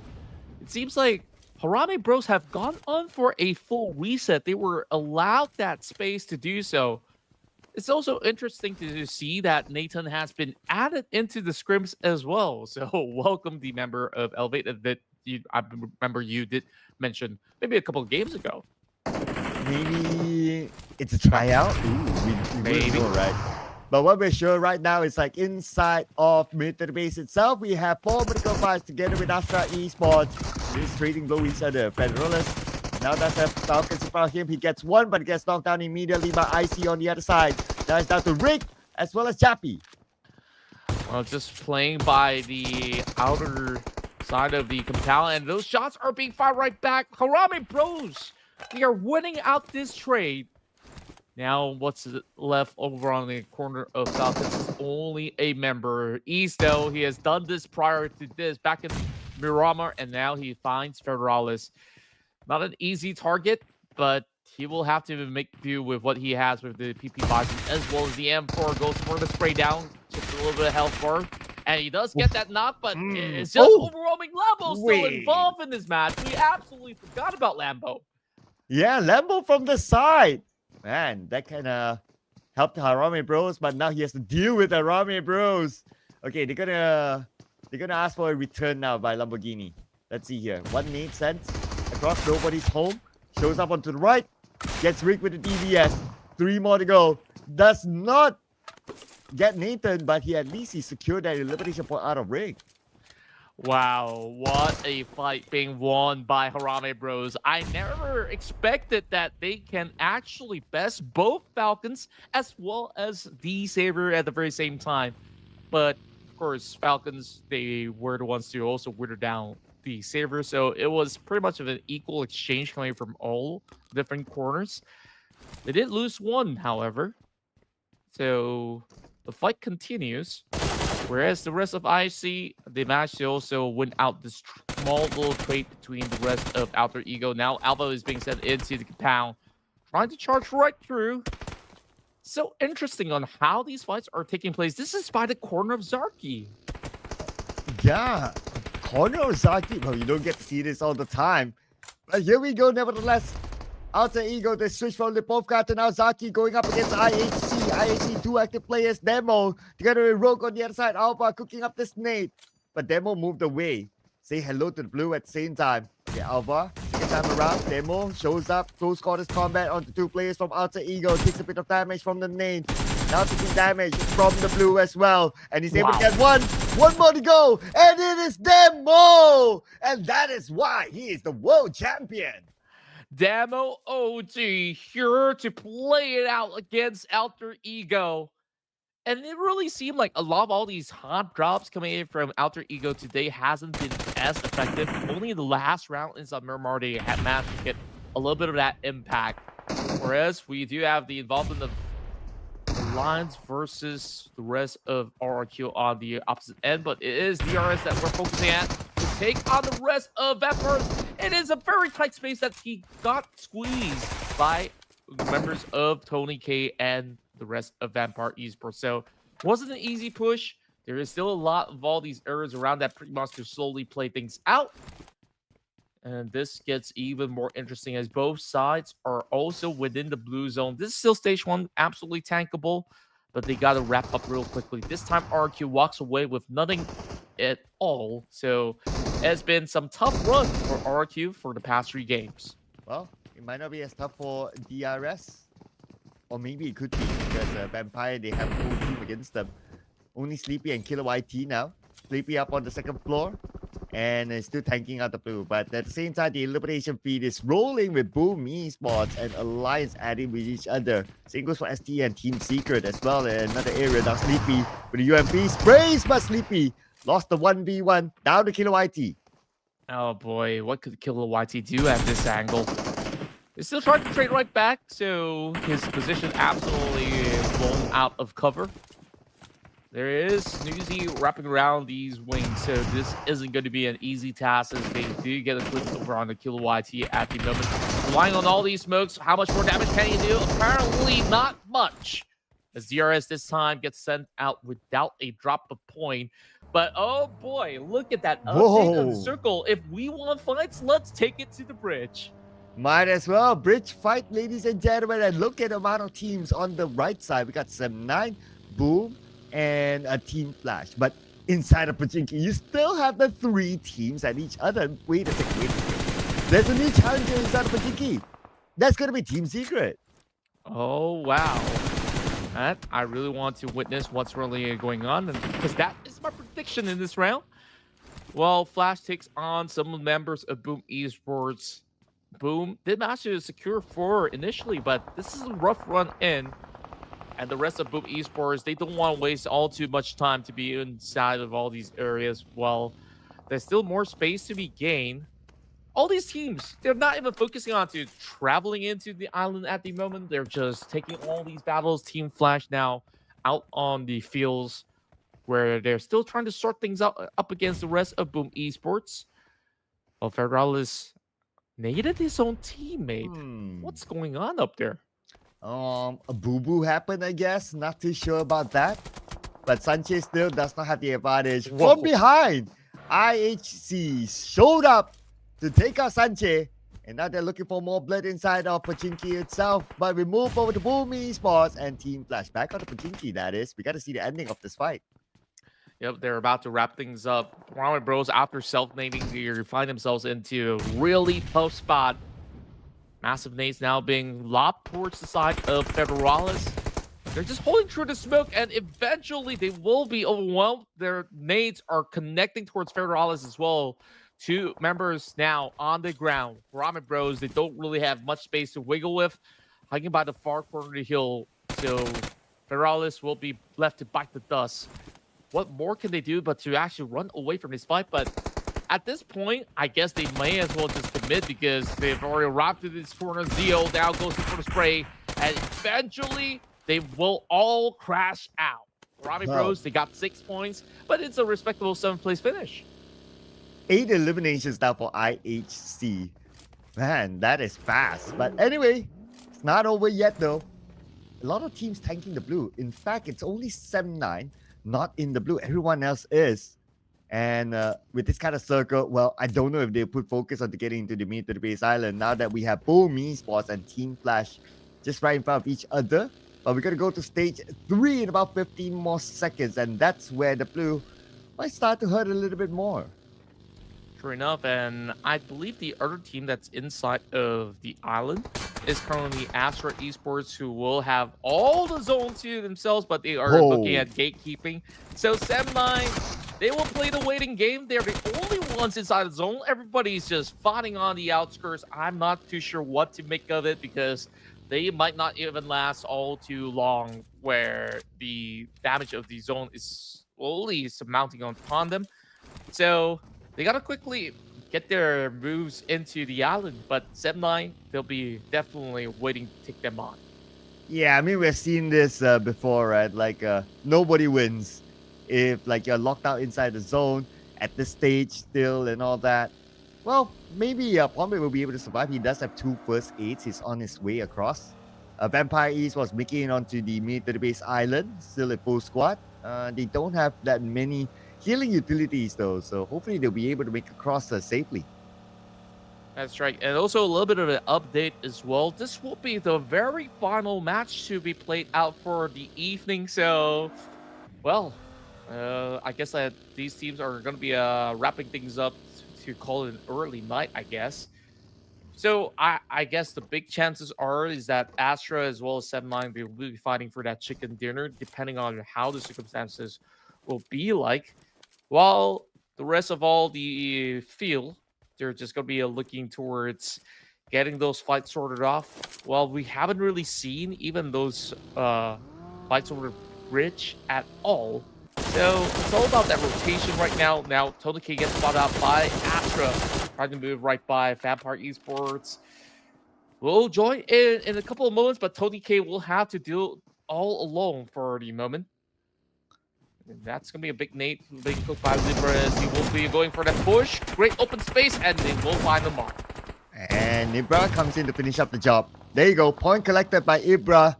it seems like Harame Bros have gone on for a full reset. They were allowed that space to do so. It's also interesting to see that Nathan has been added into the scrims as well. So welcome the member of Elevate that I remember you did mention maybe a couple of games ago. Maybe it's a tryout. Ooh, we Maybe. know, right? But what we're sure right now is like inside of military base itself, we have 4 medical fights together with Astra Esports. This trading blow each other. Federalist now does have Falcons in front of him. He gets 1, but gets knocked down immediately by IC on the other side. Now it's down to Rick as well as Jappy. Well, just playing by the outer side of the compound, and those shots are being fired right back. Harame Bros, they are winning out this trade. Now, what's left over on the corner of Falcons is only a member. Easto, he has done this prior to this back in Miramar, and now he finds Federalis. Not an easy target, but he will have to make do with what he has with the PP Bison as well as the M4. Goes for the spray down, just a little bit of health bar. And he does get that knock, but it's just overwhelming. Lambo still involved in this match. We absolutely forgot about Lambo. Yeah, Lambo from the side. Man, that kind of helped Harame Bros, but now he has to deal with Harame Bros. Okay, they're gonna ask for a return now by Lamborghini. Let's see here. 1 nade sent across nobody's home. Shows up onto the right. Gets rigged with the DBS. 3 more to go. Does not get Nathan, but he at least he secured that elimination point out of rig. Wow, what a fight being won by Harame Bros. I never expected that they can actually best both Falcons as well as the Xavier at the very same time. But, of course, Falcons, they were the ones to also wither down the Xavier. So it was pretty much of an equal exchange coming from all different corners. They did lose 1, however. So the fight continues. Whereas the rest of IC, they managed to also win out this small little trade between the rest of Alter Ego. Now Alpha is being sent into the compound, trying to charge right through. So interesting on how these fights are taking place. This is by the corner of Zarki. Yeah, corner of Zarki. Well, you don't get to see this all the time. But here we go, nevertheless. Alter Ego, they switch from Lipovka to now Zaki going up against IHC. IHC, 2 active players. Demo together with Rogue on the other side. Alpha cooking up this nade. But Demo moved away. Say hello to the blue at the same time. Okay, Alpha, second time around. Demo shows up. Close quarters combat onto 2 players from Alter Ego. Takes a bit of damage from the nade. Now taking damage from the blue as well. And he's able to Wow. get one more to go. And it is Demo. And that is why he is the world champion. Demo OG here to play it out against Alter Ego. And it really seemed like a lot of all these hot drops coming in from Alter Ego today hasn't been as effective. Only in the last round inside Miramar they had managed to get a little bit of that impact. Whereas we do have the involvement of Alliance versus the rest of RRQ on the opposite end, but it is DRS that we're focusing at to take on the rest of Vampires. It is a very tight space that he got squeezed by the members of Tony K and the rest of Vampire Esports. So it wasn't an easy push. There is still a lot of all these errors around that pretty much to slowly play things out. And this gets even more interesting as both sides are also within the blue zone. This is still stage 1, absolutely tankable, but they got to wrap up real quickly. This time, RQ walks away with nothing at all. So it's been some tough run for RQ for the past 3 games. Well, it might not be as tough for DRS. Or maybe it could be because Vampire, they have a full team against them. Only Sleepy and Killer YT now. Sleepy up on the 2nd floor. And still tanking out the blue. But at the same time, the elimination feed is rolling with Boom Esports and Alliance adding with each other. Same goes for ST and Team Secret as well. And another area down Sleepy with the UMP sprays, but Sleepy lost the 1v1 down to Killer YT. Oh boy, what could Killer YT do at this angle? He's still trying to trade right back, so his position absolutely blown out of cover. There is Snoozy wrapping around these wings, so this isn't going to be an easy task as they do get a clip over on the Killer YT at the moment. Relying on all these smokes, how much more damage can he do? Apparently not much. As DRS this time gets sent out without a drop of point. But oh boy, look at that update of the circle. If we want fights, let's take it to the bridge. Might as well. Bridge fight, ladies and gentlemen. And look at the amount of teams on the right side. We got 7-9, Boom, and a Team Flash. But inside of Pubg, you still have the 3 teams at each other. Wait a second. There's a new challenger inside of Pubg. That's going to be Team Secret. Oh, wow. That, I really want to witness what's really going on, because that is my prediction in this round. Well, Flash takes on some members of Boom Esports. Boom did manage to secure 4 initially, but this is a rough run in. And the rest of Boom Esports, they don't want to waste all too much time to be inside of all these areas. Well, there's still more space to be gained. All these teams, they're not even focusing on to traveling into the island at the moment. They're just taking all these battles. Team Flash now out on the fields where they're still trying to sort things out up against the rest of Boom Esports. Well, Federalis negated his own teammate. What's going on up there? A boo-boo happened, I guess. Not too sure about that. But Sanchez still does not have the advantage. Whoa. From behind, IHC showed up to take out Sanchez. And now they're looking for more blood inside of Pachinki itself. But we move over to Boom Esports and Team Flash. Back on the Pachinki, that is. We got to see the ending of this fight. Yep, they're about to wrap things up. Ramen Bros, after self-naming, they find themselves into a really tough spot. Massive nades now being lobbed towards the side of Federalis. They're just holding true to smoke, and eventually they will be overwhelmed. Their nades are connecting towards Federalis as well. 2 members now on the ground. Ramen Bros, they don't really have much space to wiggle with. Hiding by the far corner of the hill. So Federalis will be left to bite the dust. What more can they do but to actually run away from this fight? But at this point, I guess they may as well just commit because they've already arrived to this corner. Zio now goes in for the spray, and eventually they will all crash out. Ramen Bros, they got 6 points, but it's a respectable 7th place finish. 8 eliminations now for IHC. Man, that is fast. But anyway, it's not over yet though. A lot of teams tanking the blue. In fact, it's only 7-9. Not in the blue. Everyone else is. And with this kind of circle, well, I don't know if they put focus on getting into the mid to the base island now that we have Boom Esports and Team Flash just right in front of each other. But we're going to go to stage 3 in about 15 more seconds. And that's where the blue might start to hurt a little bit more. Sure enough, and I believe the other team that's inside of the island is currently Astra Esports, who will have all the zone to themselves, but they are Oh. looking at gatekeeping. So 7-9, they will play the waiting game. They're the only ones inside the zone. Everybody's just fighting on the outskirts. I'm not too sure what to make of it because they might not even last all too long, where the damage of the zone is slowly mounting upon them. So they gotta quickly get their moves into the island, but 7-9, they'll be definitely waiting to take them on. Yeah, I mean, we've seen this before, right? Like, nobody wins if, like, you're locked out inside the zone at this stage still and all that. Well, maybe Pubg will be able to survive. He does have 2 first aids. He's on his way across. Vampire East was making it onto the military base island, still a full squad. They don't have that many healing utilities, though, so hopefully they'll be able to make across safely. That's right. And also a little bit of an update as well. This will be the very final match to be played out for the evening. So, well, I guess that these teams are going to be wrapping things up to call it an early night, I guess. So I guess the big chances is that Astra as well as 7-9 will be fighting for that chicken dinner, depending on how the circumstances will be like. While the rest of all the field, they're just going to be looking towards getting those fights sorted off. Well, we haven't really seen even those fights over the bridge at all. So it's all about that rotation right now. Now, Tony K gets spotted out by Astra, trying to move right by Vampire Esports. We'll join in a couple of moments, but Tony K will have to deal all alone for the moment. And that's going to be a big nade being cooked by Libra as he will be going for that push. Great open space, and they will find the mark. And Ibra comes in to finish up the job. There you go. Point collected by Ibra.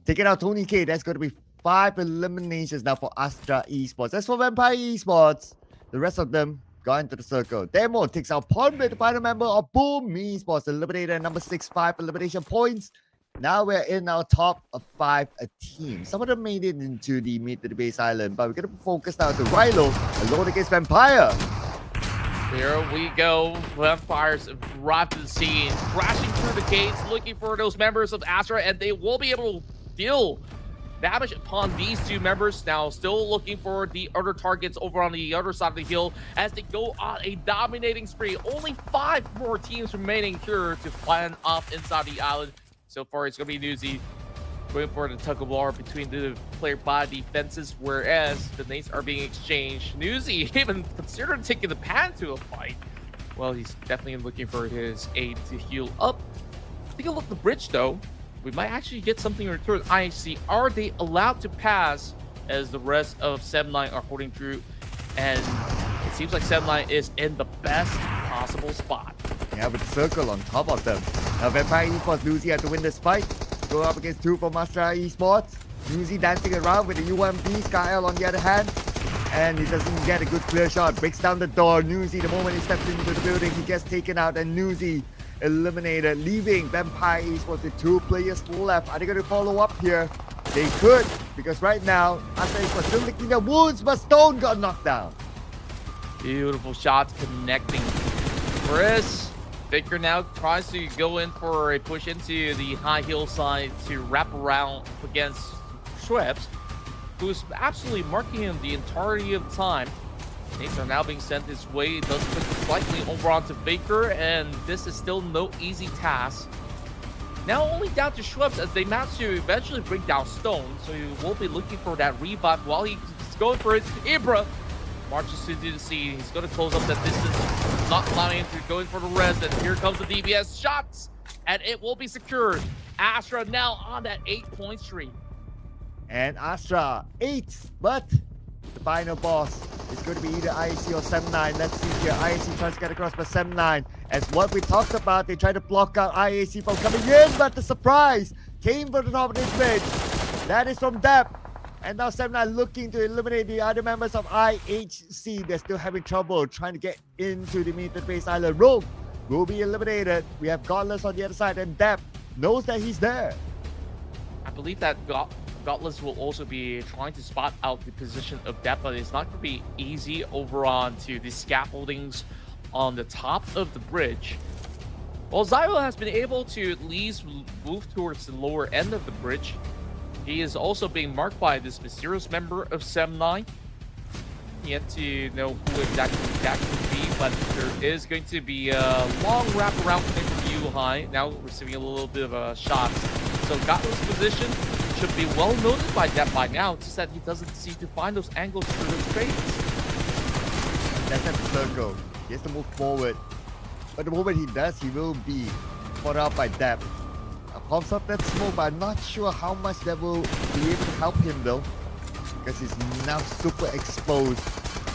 Taking out Tony K. That's going to be 5 eliminations now for Astra Esports. As for Vampire Esports, the rest of them got into the circle. Demo takes out Pubg, the final member of Boom Esports, eliminated number 6, 5 elimination points. Now we're in our top of 5 team. Some of them made it into the mid to the base island, but we're going to focus now to Rilo alone against Vampire. Here we go. Vampires arrived to the scene, crashing through the gates, looking for those members of Astra, and they will be able to deal damage upon these 2 members. Now still looking for the other targets over on the other side of the hill as they go on a dominating spree. Only 5 more teams remaining here to plan off inside the island. So far, it's going to be Newsy going for the tug of war between the player body defenses, whereas the nades are being exchanged. Newsy even considered taking the pan to a fight. Well, he's definitely looking for his aid to heal up. Take a look at the bridge, though. We might actually get something in return. IHC, are they allowed to pass as the rest of 7-9 are holding through? And it seems like 7-9 is in the best possible spot. Yeah, with the circle on top of them. Now Vampire Esports, Newsy have to win this fight. Go up against 2 from Astra Esports. Newsy dancing around with the UMP. Skyl on the other hand. And he doesn't get a good clear shot. Breaks down the door. Newsy, the moment he steps into the building, he gets taken out. And Newsy eliminated, leaving Vampire Esports with 2 players left. Are they going to follow up here? They could, because right now, Astra Esports still licking their wounds, but Stone got knocked down. Beautiful shots connecting. Chris Baker now tries to go in for a push into the high hill side to wrap around against Schweppes, who's absolutely marking him the entirety of the time. Nades are now being sent his way. It does put slightly over onto Baker, and this is still no easy task. Now only down to Schweppes as they manage to eventually bring down Stone, so he will be looking for that revive while he's going for it. Ibra marches into the scene. He's going to close up that distance, not allowing him to go in for the rest. And here comes the DBS shots, and it will be secured. Astra now on that 8-point streak. And Astra 8, but the final boss is going to be either IAC or 7-9. Let's see here. IAC tries to get across by 7-9. As what we talked about, they try to block out IAC from coming in, but the surprise came from the top of this bridge. That is from Depp. And now 7-9 looking to eliminate the other members of IHC. They're still having trouble trying to get into the military base island. Rogue will be eliminated. We have Godless on the other side, and Depp knows that he's there. I believe that Godless will also be trying to spot out the position of Depp, but it's not going to be easy over onto the scaffoldings on the top of the bridge. Well, Zyro has been able to at least move towards the lower end of the bridge. He is also being marked by this mysterious member of Sem9. Yet to know who exactly that could be, but there is going to be a long wraparound coming from Yuhai, now receiving a little bit of a shot. So got his position, should be well noted by that by now, it's just that he doesn't seem to find those angles through his face. That's at the circle. He has to move forward. But the moment he does, he will be caught out by Dap. Pops up that smoke, but I'm not sure how much that will be able to help him though, because he's now super exposed.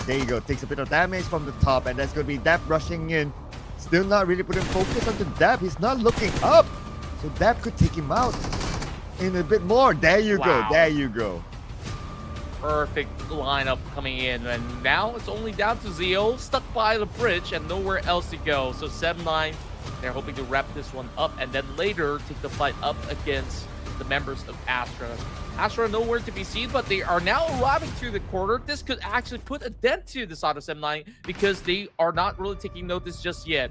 There you go, takes a bit of damage from the top, and that's going to be Dap rushing in. Still not really putting focus onto Dap. He's not looking up, so Dap could take him out in a bit more. There you go, there you go. Perfect lineup coming in, and now it's only down to Zio, stuck by the bridge and nowhere else to go. So Sem9, they're hoping to wrap this one up and then later take the fight up against the members of Astra. Astra nowhere to be seen, but they are now arriving to the corner. This could actually put a dent to the side of Sem9 because they are not really taking notice just yet.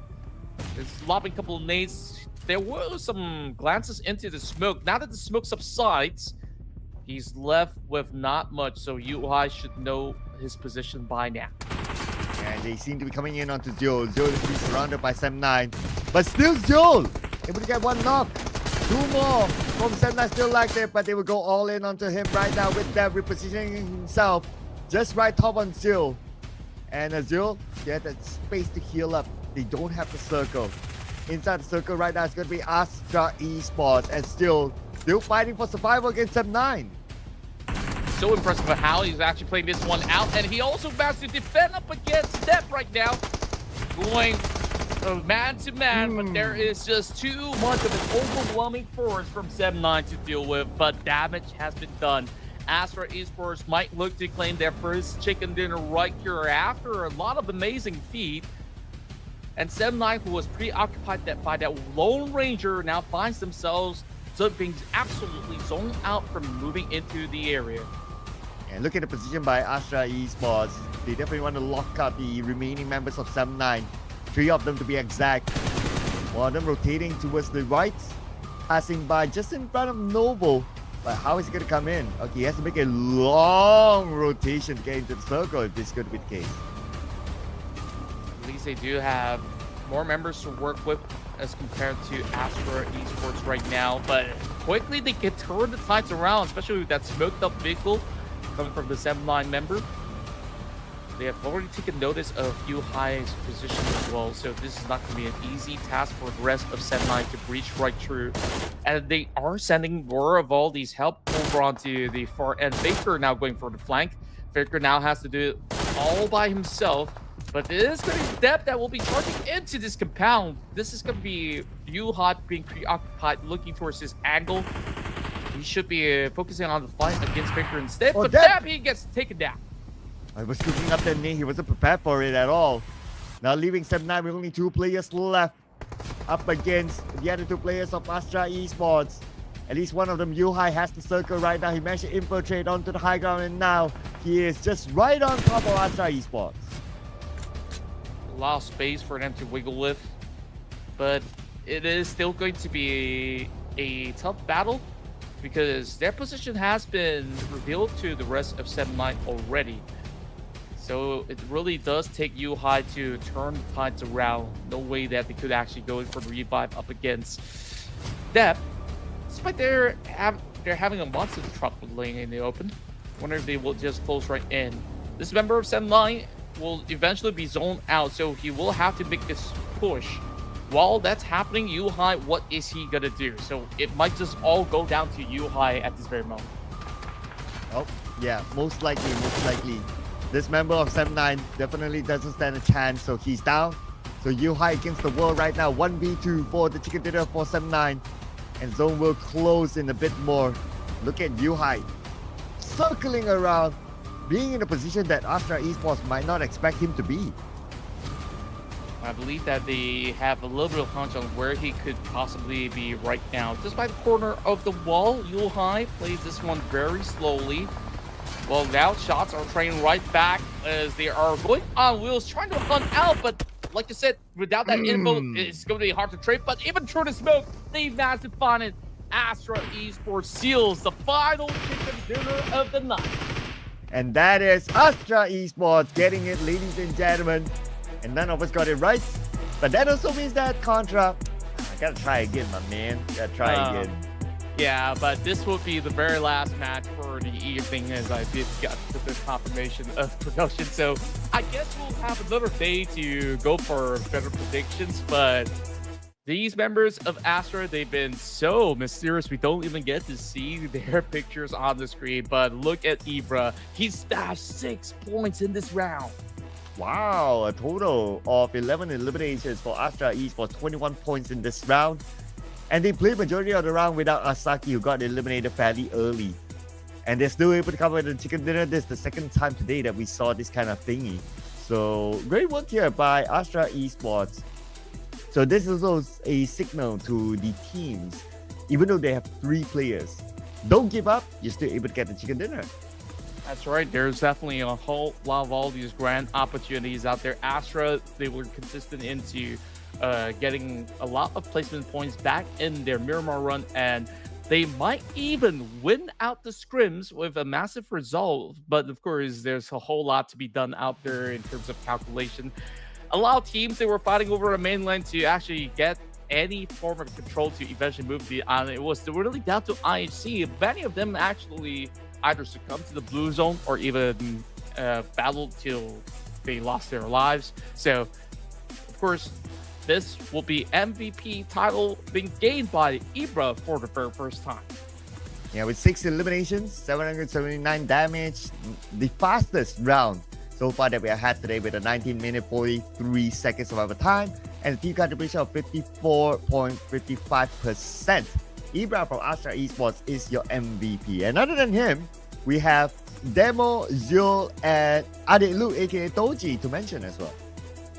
It's lobbing a couple of nades. There were some glances into the smoke. Now that the smoke subsides, he's left with not much, so Yuhai should know his position by now. And they seem to be coming in onto Zio. Zio is being surrounded by Sem9. But still Zio able to get one knock. Two more from Sem9 still like it, but they will go all in onto him right now with that repositioning himself. Just right top on Zio. And Zio, they have that space to heal up. They don't have the circle. Inside the circle right now is going to be Astra Esports, and still fighting for survival against Sem9. So impressive of how he's actually playing this one out, and he also managed to defend up against Step right now, going man to man, but there is just too much of an overwhelming force from Sem9 to deal with, but damage has been done. Astra Esports might look to claim their first chicken dinner right here after a lot of amazing feat. And Sem9, who was preoccupied by that Lone Ranger, now finds themselves being absolutely zoned out from moving into the area. And look at the position by Astra Esports. They definitely want to lock up the remaining members of Sem9. 3 of them to be exact. One of them rotating towards the right, passing by just in front of Noble. But how is he going to come in? Okay, he has to make a long rotation to get into the circle if this is going to be the case. At least they do have more members to work with as compared to Astra Esports right now. But quickly they can turn the tides around, especially with that smoked up vehicle coming from the Sem9 member. They have already taken notice of Yuhai's position as well, so this is not going to be an easy task for the rest of Sem9 to breach right through. And they are sending more of all these help over onto the far end. Faker now going for the flank. Faker now has to do it all by himself, but it is going to be Dep that will be charging into this compound. This is going to be Yuhai being preoccupied, looking towards his angle. He should be focusing on the fight against Faker instead, but Dep, he gets taken down. I was cooking up that knee. He wasn't prepared for it at all. Now leaving Sem9 with only 2 players left up against the other 2 players of Astra Esports. At least one of them, Yuhai, has the circle right now. He managed to infiltrate onto the high ground, and now he is just right on top of Astra Esports. A lot of space for them to wiggle with, but it is still going to be a tough battle because their position has been revealed to the rest of Sem9 already. So it really does take Yuhai to turn the tides around. No way that they could actually go in for the revive up against Dep. Despite they're having a monster truck laying in the open. Wonder if they will just close right in. This member of Sem9 will eventually be zoned out, so he will have to make this push. While that's happening, Yuhai, what is he gonna do? So it might just all go down to Yuhai at this very moment. Oh, yeah, most likely. This member of Sem9 definitely doesn't stand a chance, so he's down. So Yuhai against the world right now, 1v2 for the chicken dinner for Sem9. And zone will close in a bit more. Look at Yuhai circling around, being in a position that Astra Esports might not expect him to be. I believe that they have a little bit of hunch on where he could possibly be right now. Just by the corner of the wall, Yuhai plays this one very slowly. Well, now shots are training right back as they are going on wheels, trying to hunt out, but like you said, without that info, it's going to be hard to trade. But even through the smoke, they managed to find it. Astra Esports seals the final chicken dinner of the night. And that is Astra Esports getting it, ladies and gentlemen. And none of us got it right. But that also means that Contra, I gotta try again, my man. Gotta try again. Yeah, but this will be the very last match for the evening, as I did get the confirmation of production. So I guess we'll have another day to go for better predictions. But these members of Astra, they've been so mysterious. We don't even get to see their pictures on the screen. But look at Ibra. He stashed 6 points in this round. Wow, a total of 11 eliminations for Astra Esports, 21 points in this round. And they played majority of the round without Asaki, who got eliminated fairly early. And they're still able to cover the chicken dinner. This is the second time today that we saw this kind of thingy. So great work here by Astra Esports. So this is also a signal to the teams, even though they have 3 players. Don't give up, you're still able to get the chicken dinner. That's right. There's definitely a whole lot of all these grand opportunities out there. Astra, they were consistent into getting a lot of placement points back in their Miramar run, and they might even win out the scrims with a massive result. But of course, there's a whole lot to be done out there in terms of calculation. A lot of teams, they were fighting over the mainland to actually get any form of control to eventually move the island. It was really down to IHC. Many of them actually either succumbed to the blue zone or even battled till they lost their lives. So, of course, this will be MVP title being gained by Ibra for the very first time. Yeah, with 6 eliminations, 779 damage, the fastest round so far that we have had today, with a 19-minute 43 seconds of overtime and a team contribution of 54.55%. Ibra from Astra Esports is your MVP. And other than him, we have Demo, Zul, and Adik Luke, aka Toji, to mention as well.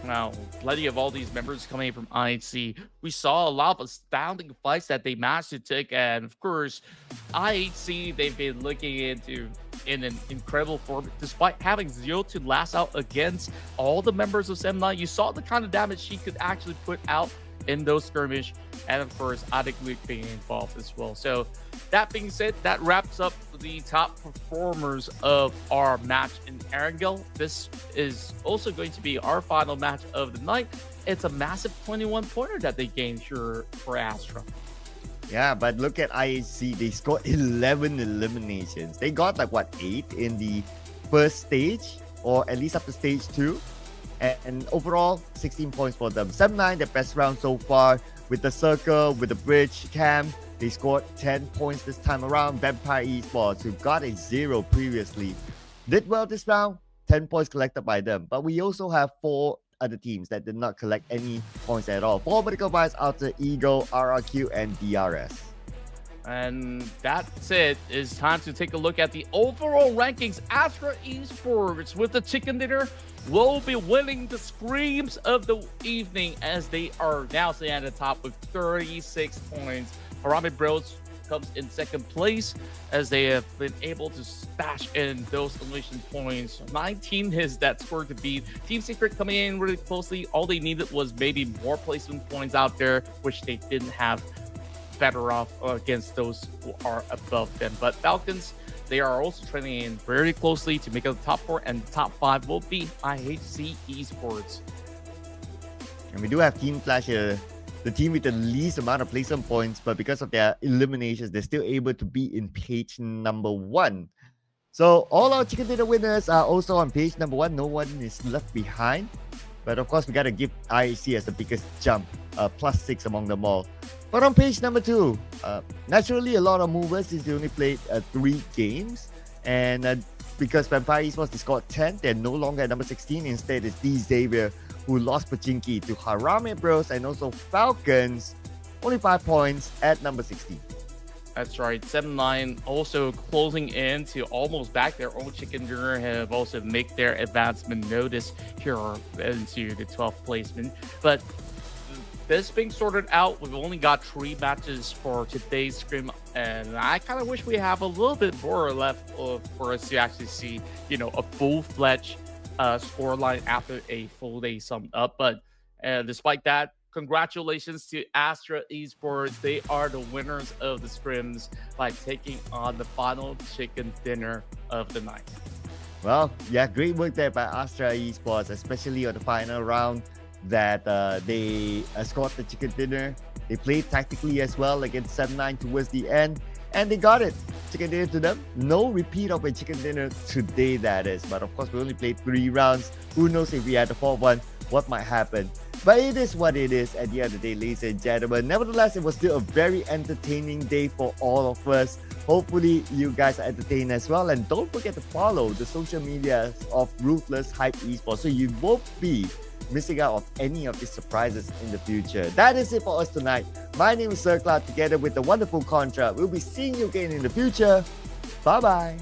Now, plenty of all these members coming from IHC. We saw a lot of astounding fights that they managed to take, and of course, IHC, they've been looking into in an incredible form, despite having 0 to last out against all the members of Semna. You saw the kind of damage she could actually put out in those skirmish, and of course, Adik Luke being involved as well. So that being said, that wraps up the top performers of our match in Erangel. This is also going to be our final match of the night. It's a massive 21-pointer that they gained here for Astra. Yeah, but look at IHC. They scored 11 eliminations. They got like, what, 8 in the first stage, or at least up to stage 2. And overall, 16 points for them. 7-9, the best round so far. With the circle, with the bridge cam, they scored 10 points this time around. Vampire Esports, who got a 0 previously, did well this round. 10 points collected by them. But we also have 4 other teams that did not collect any points at all. 4 Medical Bites, Alter Ego, RRQ, and DRS. And that's it. It's time to take a look at the overall rankings. Astra Esports with the chicken dinner will be winning the Scrims of the evening, as they are now sitting at the top with 36 points. HARAME Bros comes in second place, as they have been able to stash in those elimination points. 19 is that score to beat. Team Secret coming in really closely. All they needed was maybe more placement points out there, which they didn't have. Better off against those who are above them. But FALCONS, they are also training in very closely to make it the top 4, and the top 5 will be IHC Esports. And we do have Team Flash here, the team with the least amount of placement points, but because of their eliminations, they're still able to be in page number 1. So all our chicken dinner winners are also on page number 1. No one is left behind. But of course, we got to give IHC as the biggest jump, +6 among them all. But on page number 2, naturally a lot of movers since they only played 3 games. And because Vampire Esports, they scored 10, they're no longer at number 16. Instead, it's D Xavier who lost Pachinki to HARAME Bros, and also FALCONS, only 5 points at number 16. That's right. 7-9 also closing in to almost back their own chicken dinner, have also make their advancement notice here into the 12th placement. But this being sorted out, we've only got 3 matches for today's scrim, and I kind of wish we have a little bit more left for us to actually see, you know, a full-fledged scoreline after a full day summed up. But And despite that, congratulations to Astra Esports. They are the winners of the scrims by taking on the final chicken dinner of the night. Well, yeah, great work there by Astra Esports, especially on the final round that they scored the chicken dinner. They played tactically as well against 7-9 towards the end, and they got it. Chicken dinner to them. No repeat of a chicken dinner today, that is. But of course, we only played 3 rounds. Who knows if we had the 4th one, what might happen. But it is what it is at the end of the day, ladies and gentlemen. Nevertheless, it was still a very entertaining day for all of us. Hopefully, you guys are entertained as well. And don't forget to follow the social media of Ruthless Hype Esports so you won't be missing out on any of these surprises in the future. That is it for us tonight. My name is Sir Cloud, together with the wonderful Contra. We'll be seeing you again in the future. Bye-bye.